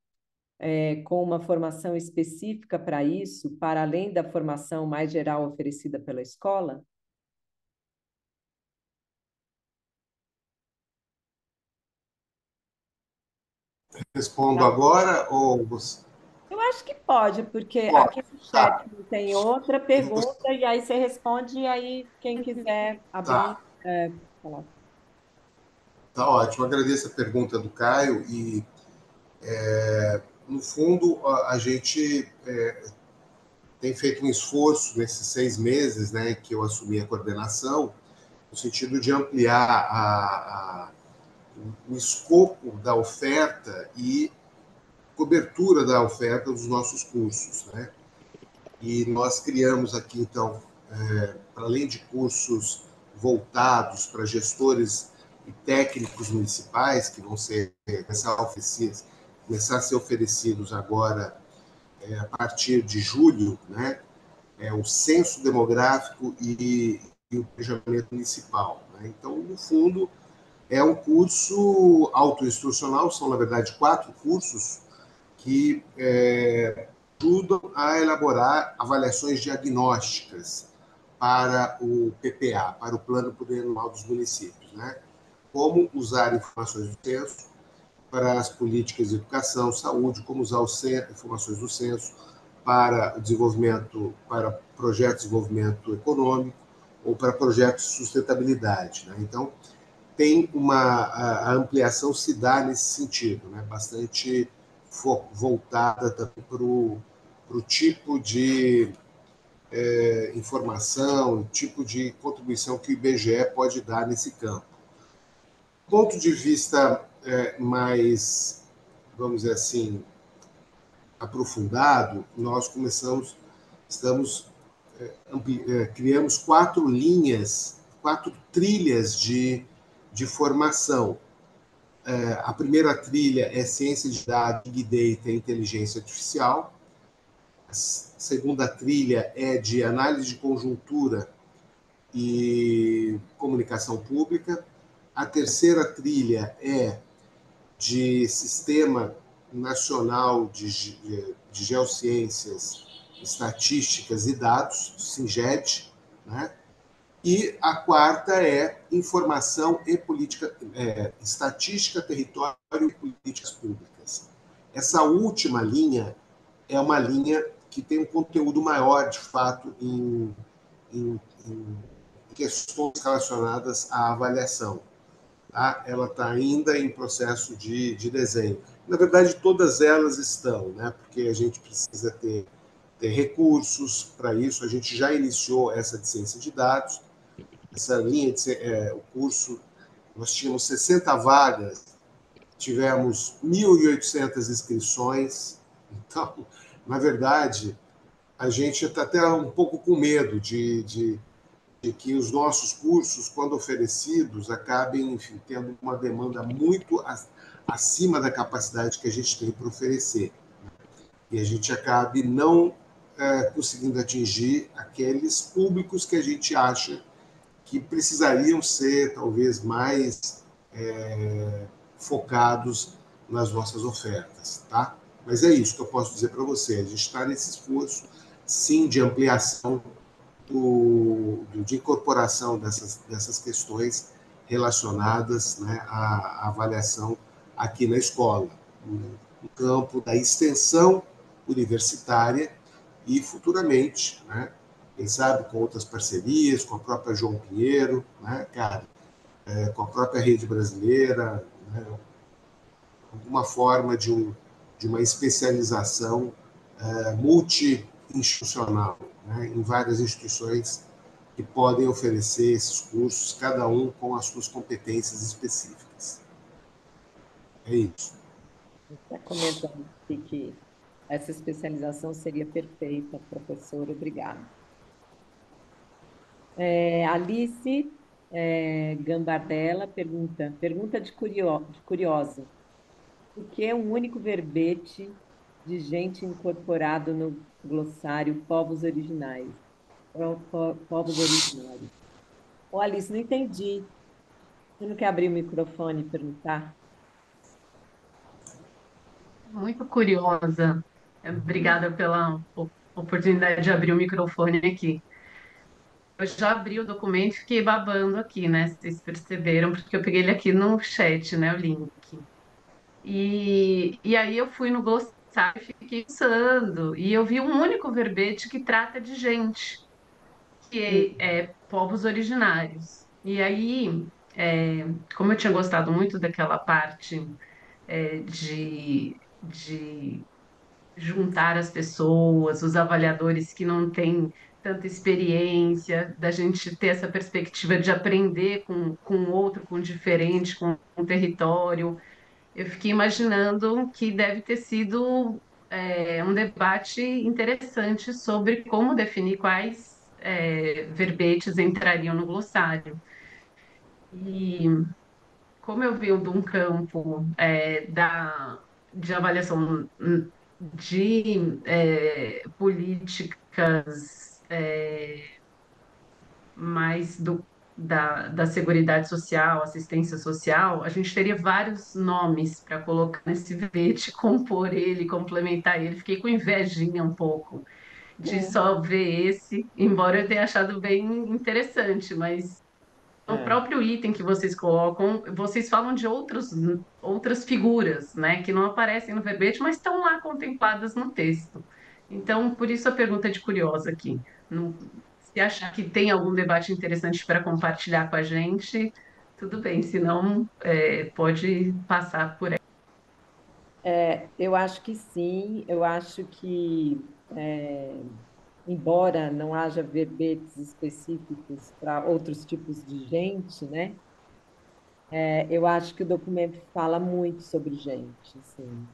com uma formação específica para isso, para além da formação mais geral oferecida pela escola? Respondo Tá. agora ou você... Eu acho que pode, porque Pode. aqui no Tá. chat tem outra pergunta, e aí você responde, e aí quem quiser abrir, Tá. falar. Tá ótimo. Agradeço a pergunta do Caio e, no fundo, a gente tem feito um esforço nesses 6 meses, né, que eu assumi a coordenação, no sentido de ampliar o escopo da oferta e cobertura da oferta dos nossos cursos, né? E nós criamos aqui, então, para além de cursos voltados para gestores e técnicos municipais, que vão começar a ser oferecidos agora, a partir de julho, né? O censo demográfico e o planejamento municipal, né? Então, no fundo, é um curso autoinstrucional, são, na verdade, 4 cursos que ajudam a elaborar avaliações diagnósticas para o PPA, para o Plano Plurianual dos Municípios, né? Como usar informações do censo para as políticas de educação, saúde, como usar informações do censo para o desenvolvimento, para projetos de desenvolvimento econômico ou para projetos de sustentabilidade, né? Então, tem a ampliação se dá nesse sentido, né? Bastante voltada também para o tipo de informação, o tipo de contribuição que o IBGE pode dar nesse campo. ponto de vista mais, vamos dizer assim, aprofundado, nós criamos 4 linhas, 4 trilhas de formação. A primeira trilha é ciência de dados, Big Data e inteligência artificial. A segunda trilha é de análise de conjuntura e comunicação pública. A terceira trilha é de Sistema Nacional de Geociências, Estatísticas e Dados, SINGED, né? E a quarta é Informação e Política, Estatística, Território e Políticas Públicas. Essa última linha é uma linha que tem um conteúdo maior, de fato, em questões relacionadas à avaliação. Tá? Ela está ainda em processo de desenho. Na verdade, todas elas estão, né? Porque a gente precisa ter recursos para isso. A gente já iniciou essa de ciência de dados. Essa linha, o curso, nós tínhamos 60 vagas, tivemos 1.800 inscrições. Então, na verdade, a gente está até um pouco com medo de que os nossos cursos, quando oferecidos, acabem, enfim, tendo uma demanda muito acima da capacidade que a gente tem para oferecer. E a gente acabe não conseguindo atingir aqueles públicos que a gente acha que precisariam ser, talvez, mais focados nas nossas ofertas. Tá? Mas é isso que eu posso dizer para você. A gente está nesse esforço, sim, de ampliação de incorporação dessas questões relacionadas, né, à avaliação aqui na escola, no campo da extensão universitária e futuramente, né, quem sabe com outras parcerias, com a própria João Pinheiro, né, cara, com a própria rede brasileira, né, alguma forma de uma especialização multi-institucional, né, em várias instituições que podem oferecer esses cursos, cada um com as suas competências específicas. É isso. Está comentando aqui que essa especialização seria perfeita, professor, obrigada. Alice Gambardella pergunta de curiosa. Por que um único verbete de gente incorporado no glossário povos originais? Povos originários. Ô, Alice, não entendi. Você não quer abrir o microfone e perguntar? Muito curiosa. Obrigada pela oportunidade de abrir o microfone aqui. Eu já abri o documento e fiquei babando aqui, né? Vocês perceberam, porque eu peguei ele aqui no chat, né? O link. E aí eu fui no glossário e fiquei pensando, e eu vi um único verbete que trata de gente, que é povos originários. E aí, é, como eu tinha gostado muito daquela parte de juntar as pessoas, os avaliadores que não têm tanta experiência, da gente ter essa perspectiva de aprender com o outro, com o diferente, com o território. Eu fiquei imaginando que deve ter sido um debate interessante sobre como definir quais verbetes entrariam no glossário. E como eu venho de um campo de avaliação de políticas mais da Seguridade Social, assistência social, a gente teria vários nomes para colocar nesse verbete, compor ele, complementar ele. Fiquei com invejinha um pouco de só ver esse, embora eu tenha achado bem interessante, mas o É, próprio item que vocês colocam, vocês falam de outras figuras, né, que não aparecem no verbete, mas estão lá contempladas no texto. Então, por isso a pergunta de curiosa aqui. Não- Se achar que tem algum debate interessante para compartilhar com a gente, tudo bem, se não, pode passar por aí. eu acho que sim, eu acho que, embora não haja verbetes específicos para outros tipos de gente, né? Eu acho que o documento fala muito sobre gente, assim,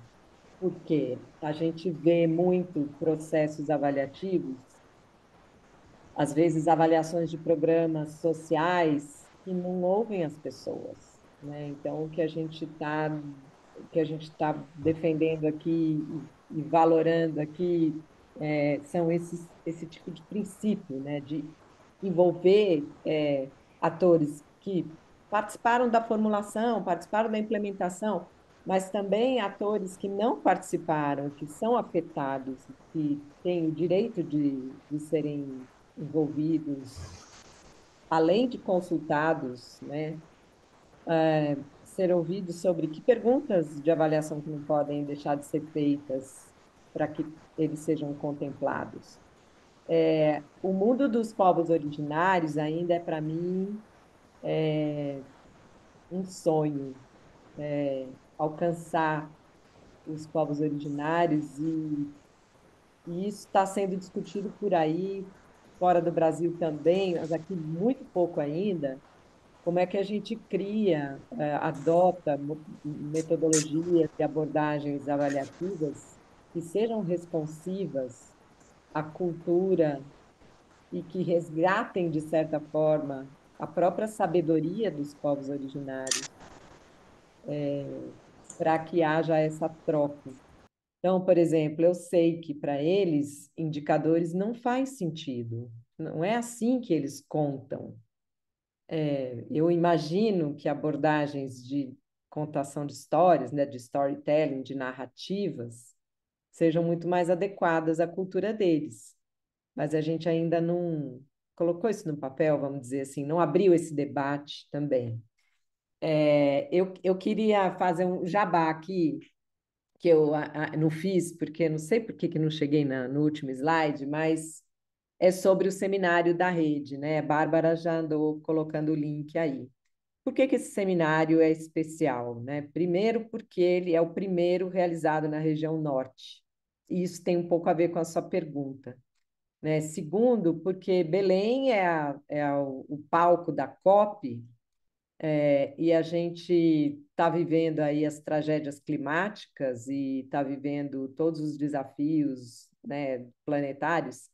porque a gente vê muito processos avaliativos, às vezes avaliações de programas sociais que não ouvem as pessoas, né? Então, o que a gente está defendendo aqui e valorando aqui são esse tipo de princípio, né? De envolver atores que participaram da formulação, participaram da implementação, mas também atores que não participaram, que são afetados, que têm o direito de serem envolvidos, além de consultados, né, ser ouvidos sobre que perguntas de avaliação que não podem deixar de ser feitas para que eles sejam contemplados. O mundo dos povos originários ainda é, para mim, um sonho, alcançar os povos originários e isso está sendo discutido por aí, fora do Brasil também, mas aqui muito pouco ainda. Como é que a gente cria, adota metodologias e abordagens avaliativas que sejam responsivas à cultura e que resgatem, de certa forma, a própria sabedoria dos povos originários, para que haja essa troca. Então, por exemplo, eu sei que para eles indicadores não faz sentido. Não é assim que eles contam. Eu imagino que abordagens de contação de histórias, né, de storytelling, de narrativas, sejam muito mais adequadas à cultura deles. Mas a gente ainda não colocou isso no papel, vamos dizer assim, não abriu esse debate também. Eu queria fazer um jabá aqui que eu não fiz, porque não sei por que não cheguei no último slide, mas é sobre o seminário da rede, né? A Bárbara já andou colocando o link aí. Por que esse seminário é especial, né? Primeiro, porque ele é o primeiro realizado na região norte. E isso tem um pouco a ver com a sua pergunta, né? Segundo, porque Belém o palco da COP, e a gente está vivendo aí as tragédias climáticas e está vivendo todos os desafios, né, planetários.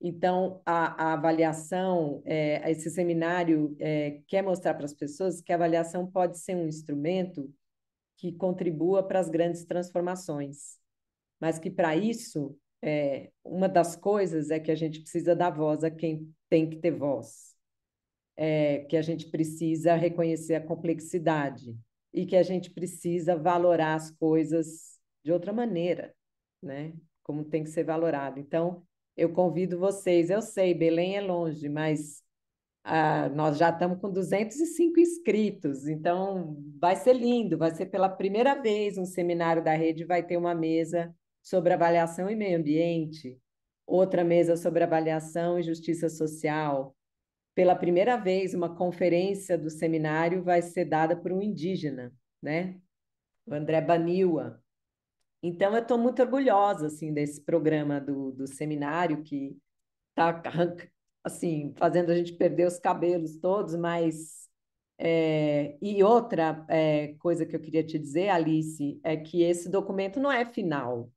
Então, a avaliação, esse seminário quer mostrar para as pessoas que a avaliação pode ser um instrumento que contribua para as grandes transformações, mas que para isso, uma das coisas é que a gente precisa dar voz a quem tem que ter voz, que a gente precisa reconhecer a complexidade e que a gente precisa valorar as coisas de outra maneira, né? Como tem que ser valorado. Então, eu convido vocês. Eu sei, Belém é longe, mas nós já estamos com 205 inscritos, então vai ser lindo. Vai ser pela primeira vez um seminário da rede, vai ter uma mesa sobre avaliação e meio ambiente, outra mesa sobre avaliação e justiça social, pela primeira vez, uma conferência do seminário vai ser dada por um indígena, né? O André Baniwa. Então, eu estou muito orgulhosa assim desse programa do seminário que está assim fazendo a gente perder os cabelos todos, mas e outra coisa que eu queria te dizer, Alice, é que esse documento não é final,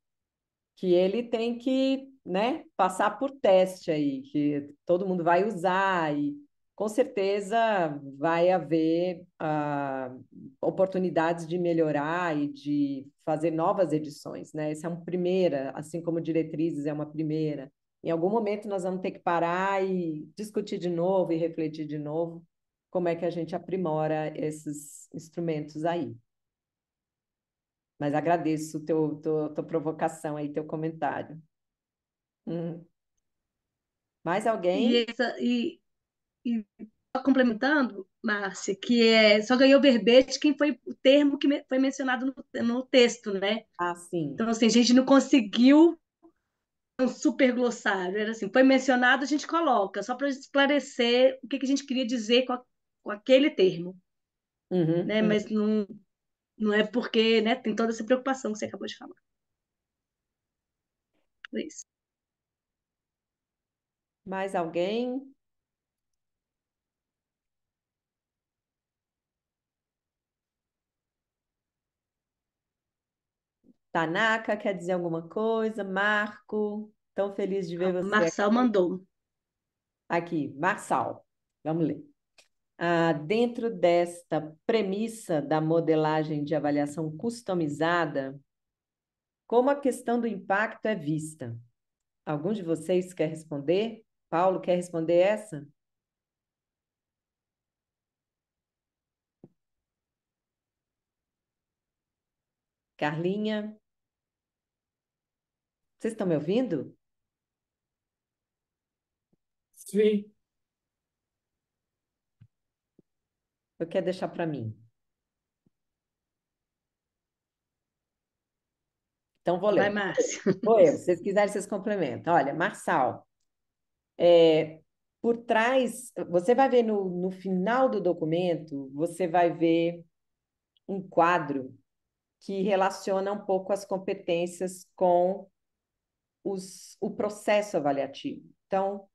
que ele tem que, né, passar por teste aí, que todo mundo vai usar e com certeza vai haver oportunidades de melhorar e de fazer novas edições, né? Essa é uma primeira, assim como diretrizes é uma primeira. Em algum momento nós vamos ter que parar e discutir de novo e refletir de novo como é que a gente aprimora esses instrumentos aí. Mas agradeço tua provocação aí, teu comentário. Hum. Mais E, alguém? essa, e só complementando, Márcia, que só ganhou verbete quem foi o termo que foi mencionado no texto, né? Ah, sim. Então, assim, a gente não conseguiu um super glossário. Era assim, foi mencionado, a gente coloca, só para esclarecer o que a gente queria dizer com aquele termo, Uhum, né? uhum. Mas não é porque, né, tem toda essa preocupação que você acabou de falar. Foi isso. Mais alguém? Tanaka quer dizer alguma coisa? Marco, tão feliz de ver O você Marçal mandou. aqui. Marçal, vamos ler. Dentro desta premissa da modelagem de avaliação customizada, como a questão do impacto é vista? Algum de vocês quer responder? Paulo, quer responder essa? Carlinha? Vocês estão me ouvindo? Sim. Eu quero deixar para mim. Então, vou Vai, ler. Márcia. Vou eu. Se vocês quiserem, vocês complementam. Olha, Marçal, por trás, você vai ver no final do documento, você vai ver um quadro que relaciona um pouco as competências com o processo avaliativo. Então,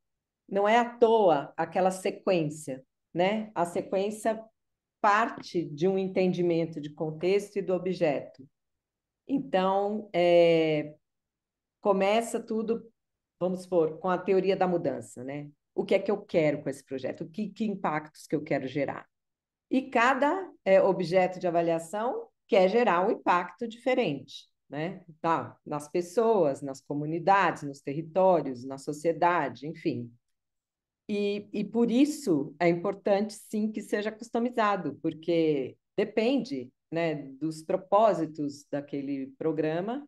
não é à toa aquela sequência, né? A sequência parte de um entendimento de contexto e do objeto. Então, começa tudo, vamos supor, com a teoria da mudança, né? O que é que eu quero com esse projeto? Que impactos que eu quero gerar? E cada objeto de avaliação quer gerar um impacto diferente, né? Tá, nas pessoas, nas comunidades, nos territórios, na sociedade, enfim. E por isso é importante, sim, que seja customizado, porque depende, né, dos propósitos daquele programa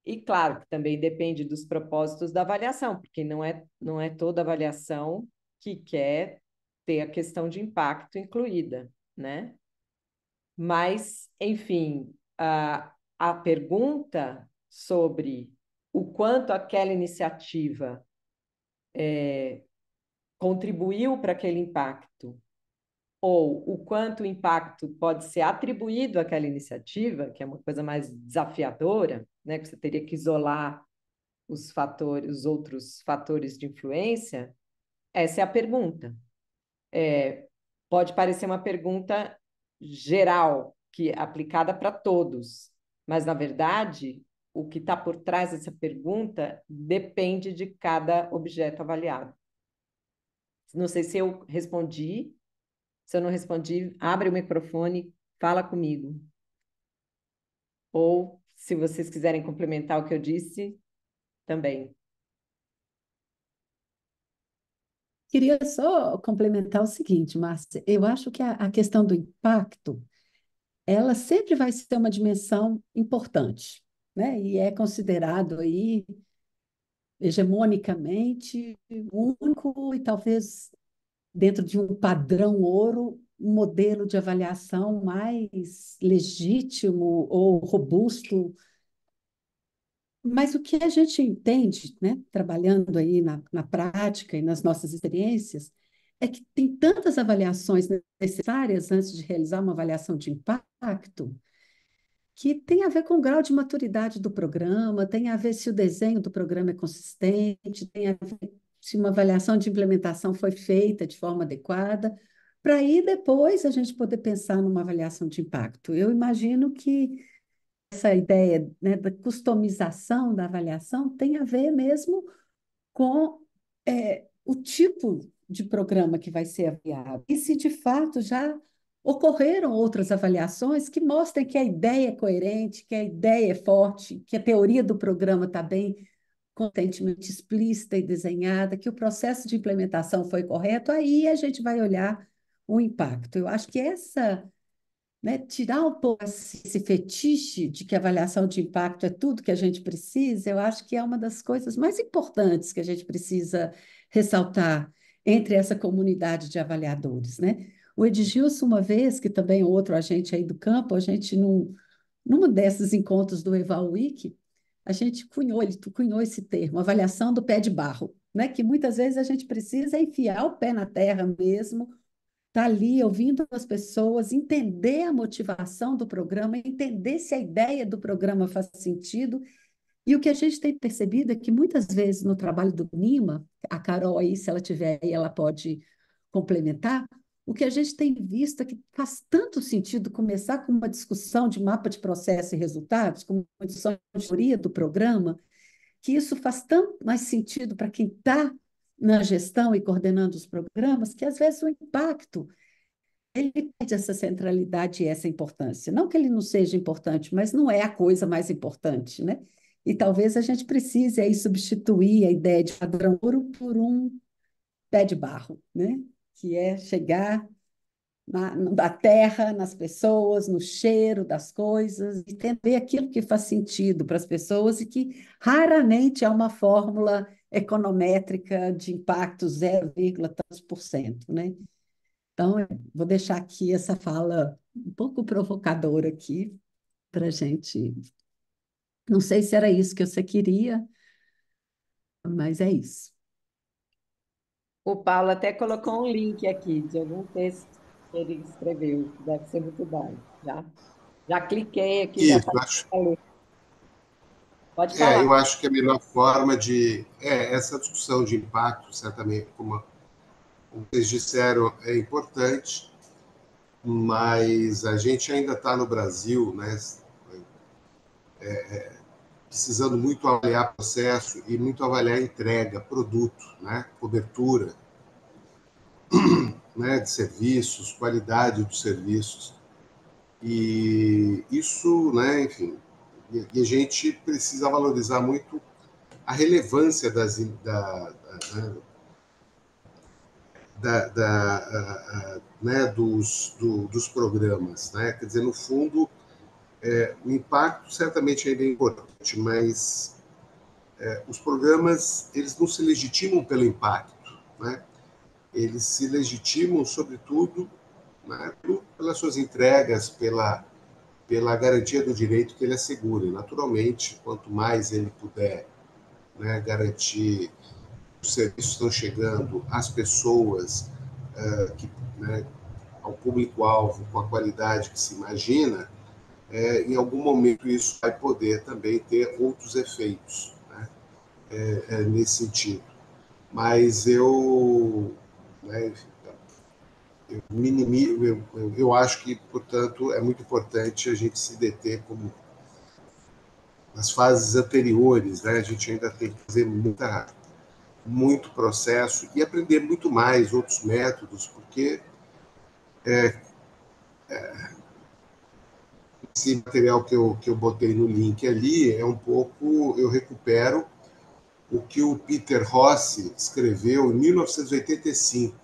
e, claro, que também depende dos propósitos da avaliação, porque não é toda avaliação que quer ter a questão de impacto incluída, né? Mas, enfim, a pergunta sobre o quanto aquela iniciativa contribuiu para aquele impacto, ou o quanto o impacto pode ser atribuído àquela iniciativa, que é uma coisa mais desafiadora, né? Que você teria que isolar os fatores, os outros fatores de influência, essa é a pergunta. Pode parecer uma pergunta geral, que é aplicada para todos, mas, na verdade, o que está por trás dessa pergunta depende de cada objeto avaliado. Não sei se eu respondi. Se eu não respondi, abre o microfone, fala comigo. Ou, se vocês quiserem complementar o que eu disse, também. Queria só complementar o seguinte, Márcia, eu acho que a questão do impacto, ela sempre vai ser uma dimensão importante, né? E é considerado aí hegemonicamente único e talvez dentro de um padrão ouro, um modelo de avaliação mais legítimo ou robusto. Mas o que a gente entende, né, trabalhando aí na prática e nas nossas experiências, é que tem tantas avaliações necessárias antes de realizar uma avaliação de impacto, que tem a ver com o grau de maturidade do programa, tem a ver se o desenho do programa é consistente, tem a ver se uma avaliação de implementação foi feita de forma adequada, para aí depois a gente poder pensar numa avaliação de impacto. Eu imagino que essa ideia, né, da customização da avaliação tem a ver mesmo com o tipo de programa que vai ser avaliado. E se de fato já ocorreram outras avaliações que mostrem que a ideia é coerente, que a ideia é forte, que a teoria do programa está bem constantemente explícita e desenhada, que o processo de implementação foi correto, aí a gente vai olhar o impacto. Eu acho que essa, né, tirar um pouco esse fetiche de que a avaliação de impacto é tudo que a gente precisa, eu acho que é uma das coisas mais importantes que a gente precisa ressaltar entre essa comunidade de avaliadores, né? O Edgilson, uma vez, que também é outro agente aí do campo, a gente, num desses encontros do Eval Week, a gente ele cunhou esse termo, avaliação do pé de barro, né? Que muitas vezes a gente precisa enfiar o pé na terra mesmo, estar ali ouvindo as pessoas, entender a motivação do programa, entender se a ideia do programa faz sentido. E o que a gente tem percebido é que muitas vezes no trabalho do NIMA, a Carol aí, se ela tiver aí, ela pode complementar, o que a gente tem visto é que faz tanto sentido começar com uma discussão de mapa de processo e resultados, como uma discussão de teoria do programa, que isso faz tanto mais sentido para quem está na gestão e coordenando os programas, que às vezes o impacto ele perde essa centralidade e essa importância. Não que ele não seja importante, mas não é a coisa mais importante, né? E talvez a gente precise aí substituir a ideia de padrão ouro por um pé de barro, né? Que é chegar na terra, nas pessoas, no cheiro das coisas, e entender aquilo que faz sentido para as pessoas e que raramente há uma fórmula econométrica de impacto 0, tantos por cento, né? Então, eu vou deixar aqui essa fala um pouco provocadora aqui para a gente. Não sei se era isso que você queria, mas é isso. O Paulo até colocou um link aqui de algum texto que ele escreveu, que deve ser muito bom. Já cliquei aqui, já Isso, falei. Pode falar. eu acho que a melhor forma de. Essa discussão de impacto, certamente, como vocês disseram, é importante, mas a gente ainda está no Brasil, né, precisando muito avaliar processo e muito avaliar entrega, produto, né, cobertura, né, de serviços, qualidade dos serviços. E isso, né, enfim, e a gente precisa valorizar muito a relevância né, né, dos programas. Né? Quer dizer, no fundo, o impacto certamente ainda é importante, mas os programas eles não se legitimam pelo impacto. Né? Eles se legitimam, sobretudo, né, pelas suas entregas, pela garantia do direito que ele assegura. E, naturalmente, quanto mais ele puder, né, garantir que os serviços estão chegando às pessoas, né, ao público-alvo com a qualidade que se imagina, em algum momento isso vai poder também ter outros efeitos, né, nesse sentido. Mas né, eu acho que, portanto, é muito importante a gente se deter como nas fases anteriores, né? A gente ainda tem que fazer muito processo e aprender muito mais outros métodos, porque esse material que eu botei no link ali é um pouco, eu recupero o que o Peter Rossi escreveu em 1985,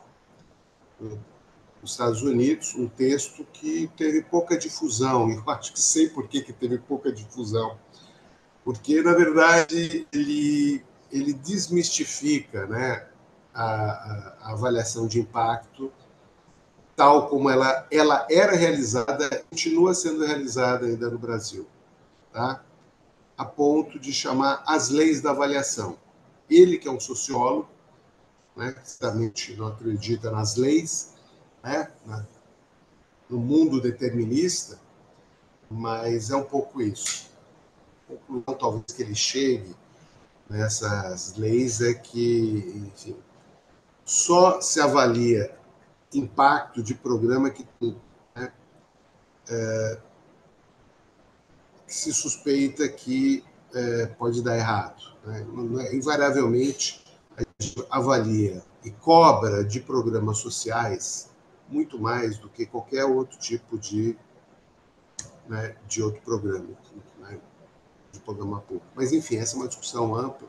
nos Estados Unidos, um texto que teve pouca difusão, e eu acho que sei por que teve pouca difusão, porque, na verdade, ele desmistifica, né, a avaliação de impacto tal como ela era realizada, continua sendo realizada ainda no Brasil, tá? A ponto de chamar as leis da avaliação. Ele, que é um sociólogo, né, que certamente não acredita nas leis, né, no mundo determinista, mas é um pouco isso. A conclusão, talvez, que ele chegue nessas leis é que, enfim, só se avalia impacto de programa que tem, né, que se suspeita que pode dar errado. Né? Invariavelmente, a gente avalia e cobra de programas sociais muito mais do que qualquer outro tipo de outro programa, né, de programa público. Mas, enfim, essa é uma discussão ampla.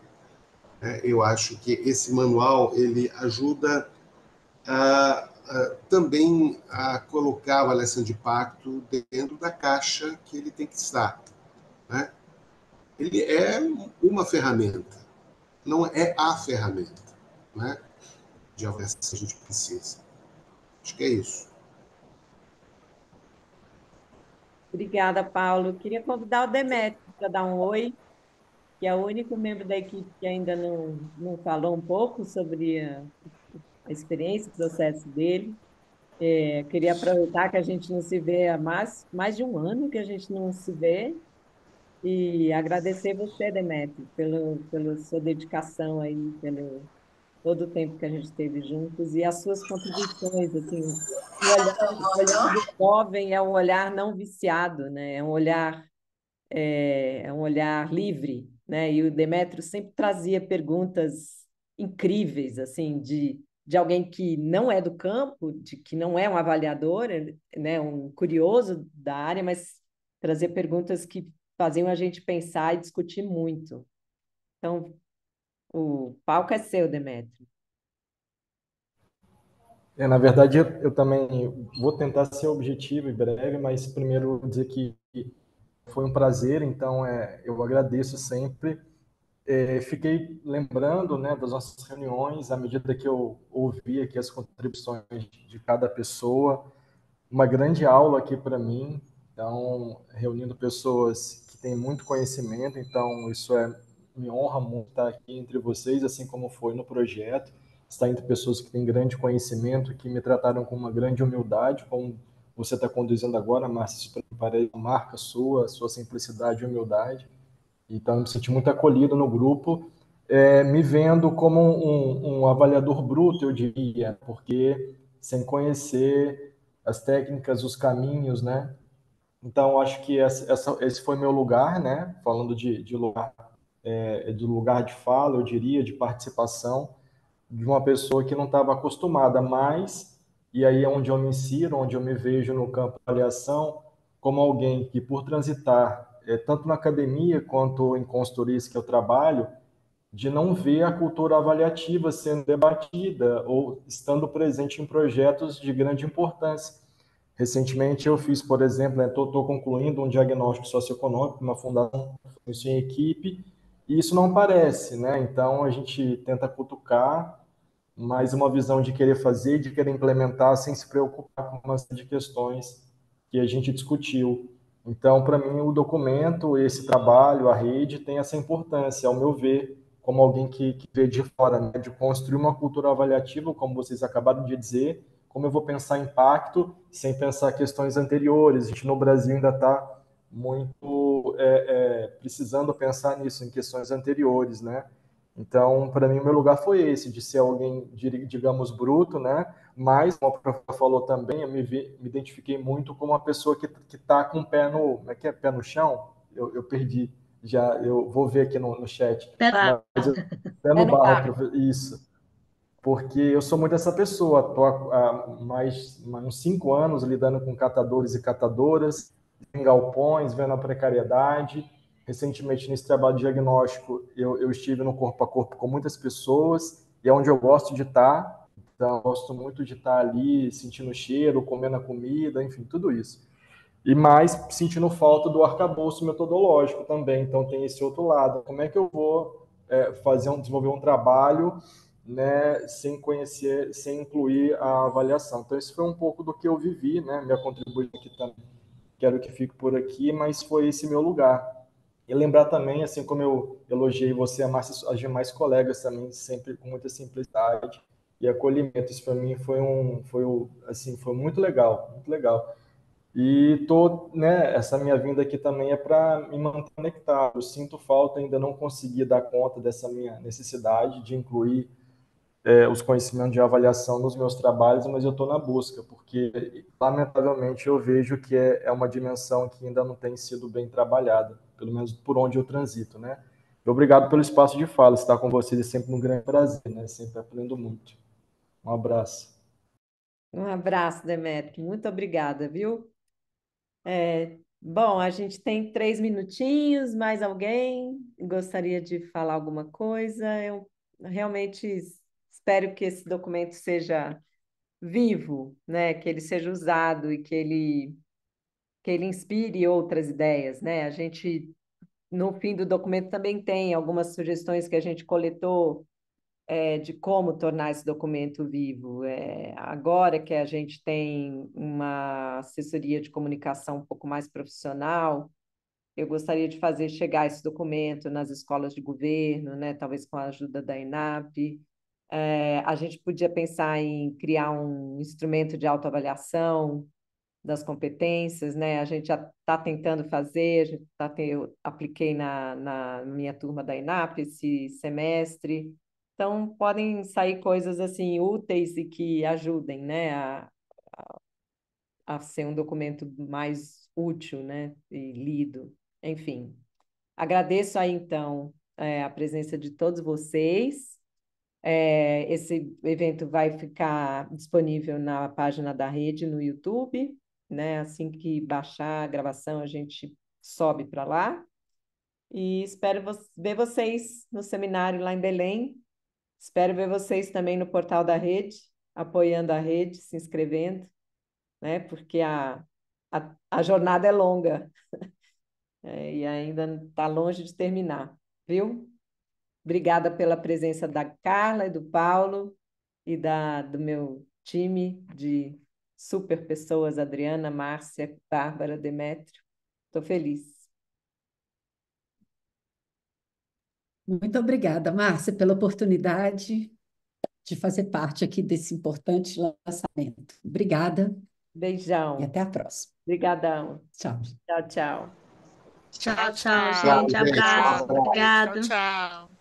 Né? Eu acho que esse manual ele ajuda também a colocar a avaliação de impacto dentro da caixa que ele tem que estar. Né? Ele é uma ferramenta, não é a ferramenta, né, de avaliação que a gente precisa. Acho que é isso. Obrigada, Paulo. Queria convidar o Demetrio para dar um oi, que é o único membro da equipe que ainda não falou um pouco sobre a experiência, o processo dele. Queria aproveitar que a gente não se vê há mais de um ano que a gente não se vê e agradecer você, Demetrio, pela sua dedicação aí, todo o tempo que a gente esteve juntos e as suas contribuições, assim, o olhar do jovem é um olhar não viciado, né? É um olhar livre, né? E o Demétrio sempre trazia perguntas incríveis, assim, de alguém que não é do campo, de que não é um avaliador, né? Um curioso da área, mas trazer perguntas que faziam a gente pensar e discutir muito. Então, o palco é seu, Demétrio. Na verdade, eu também vou tentar ser objetivo e breve, mas primeiro dizer que foi um prazer, então eu agradeço sempre. Fiquei lembrando, né, das nossas reuniões à medida que eu ouvia aqui as contribuições de cada pessoa. Uma grande aula aqui para mim, então, reunindo pessoas que têm muito conhecimento, então isso me honra muito estar aqui entre vocês, assim como foi no projeto, estar entre pessoas que têm grande conhecimento, que me trataram com uma grande humildade, como você está conduzindo agora, Márcia, isso para mim parece uma marca sua simplicidade e humildade. Então, eu me senti muito acolhido no grupo, me vendo como um avaliador bruto, eu diria, porque sem conhecer as técnicas, os caminhos, né? Então, acho que esse foi meu lugar, né? Falando de lugar de fala, eu diria, de participação, de uma pessoa que não estava acostumada, mas, e aí é onde eu me insiro, onde eu me vejo no campo de avaliação, como alguém que, por transitar, tanto na academia quanto em consultorias que eu trabalho, de não ver a cultura avaliativa sendo debatida ou estando presente em projetos de grande importância. Recentemente eu fiz, por exemplo, estou concluindo um diagnóstico socioeconômico, uma fundação, isso em equipe, e isso não aparece, né? Então a gente tenta cutucar, mas uma visão de querer fazer, de querer implementar, sem se preocupar com uma série de questões que a gente discutiu. Então, para mim, o documento, esse trabalho, a rede, tem essa importância, ao meu ver, como alguém que vê de fora, né, de construir uma cultura avaliativa, como vocês acabaram de dizer, como eu vou pensar impacto sem pensar questões anteriores. A gente no Brasil ainda está muito precisando pensar nisso, em questões anteriores, né? Então, para mim, o meu lugar foi esse, de ser alguém, digamos, bruto, né? Mas, como a professora falou também, me identifiquei muito como uma pessoa que está com o pé no... Como é que é? Pé no chão? Eu perdi. Já, eu vou ver aqui no chat. Pera, Mas pé É no no barro, barco. isso. Porque eu sou muito essa pessoa. Estou há uns 5 anos lidando com catadores e catadoras, em galpões, vendo a precariedade. Recentemente, nesse trabalho de diagnóstico, eu estive no corpo a corpo com muitas pessoas, e é onde eu gosto de estar. Então, eu gosto muito de estar ali, sentindo o cheiro, comendo a comida, enfim, tudo isso. E mais sentindo falta do arcabouço metodológico também. Então, tem esse outro lado. Como é que eu vou desenvolver um trabalho, né, sem conhecer, sem incluir a avaliação? Então, isso foi um pouco do que eu vivi, né? Minha contribuição aqui também. Quero que fique por aqui, mas foi esse meu lugar. E lembrar também, assim como eu elogiei você, a Márcia, as demais colegas também, sempre com muita simplicidade e acolhimento. Isso para mim foi muito legal, muito legal. E essa minha vinda aqui também é para me manter conectado. Eu sinto falta, ainda não consegui dar conta dessa minha necessidade de incluir os conhecimentos de avaliação nos meus trabalhos, mas eu estou na busca, porque, lamentavelmente, eu vejo que é uma dimensão que ainda não tem sido bem trabalhada, pelo menos por onde eu transito, né? Obrigado pelo espaço de fala, estar com vocês é sempre um grande prazer, né? Sempre aprendo muito. Um abraço. Um abraço, Demetrio. Muito obrigada, viu? Bom, a gente tem 3 minutinhos. Mais alguém gostaria de falar alguma coisa? Eu realmente espero que esse documento seja vivo, né? Que ele seja usado e que ele inspire outras ideias, né? A gente, no fim do documento, também tem algumas sugestões que a gente coletou de como tornar esse documento vivo. Agora que a gente tem uma assessoria de comunicação um pouco mais profissional, eu gostaria de fazer chegar esse documento nas escolas de governo, né, talvez com a ajuda da ENAP. A gente podia pensar em criar um instrumento de autoavaliação das competências, né? A gente já está tentando fazer, eu apliquei na minha turma da ENAP esse semestre. Então, podem sair coisas assim úteis e que ajudem, né, a ser um documento mais útil, né, e lido. Enfim, agradeço aí, então, a presença de todos vocês. Esse evento vai ficar disponível na página da rede no YouTube, né? Assim que baixar a gravação, a gente sobe para lá. E espero ver vocês no seminário lá em Belém. Espero ver vocês também no portal da rede, apoiando a rede, se inscrevendo, né? Porque a jornada é longa, e ainda está longe de terminar, viu? Obrigada pela presença da Carla e do Paulo e do meu time de super pessoas, Adriana, Márcia, Bárbara, Demétrio. Estou feliz. Muito obrigada, Márcia, pela oportunidade de fazer parte aqui desse importante lançamento. Obrigada e Beijão. até a próxima. Obrigadão. Tchau. Tchau, tchau. Tchau, Tchau, tchau, tchau. gente. Tchau, gente. Abraço. Obrigada. Tchau, Obrigado. tchau.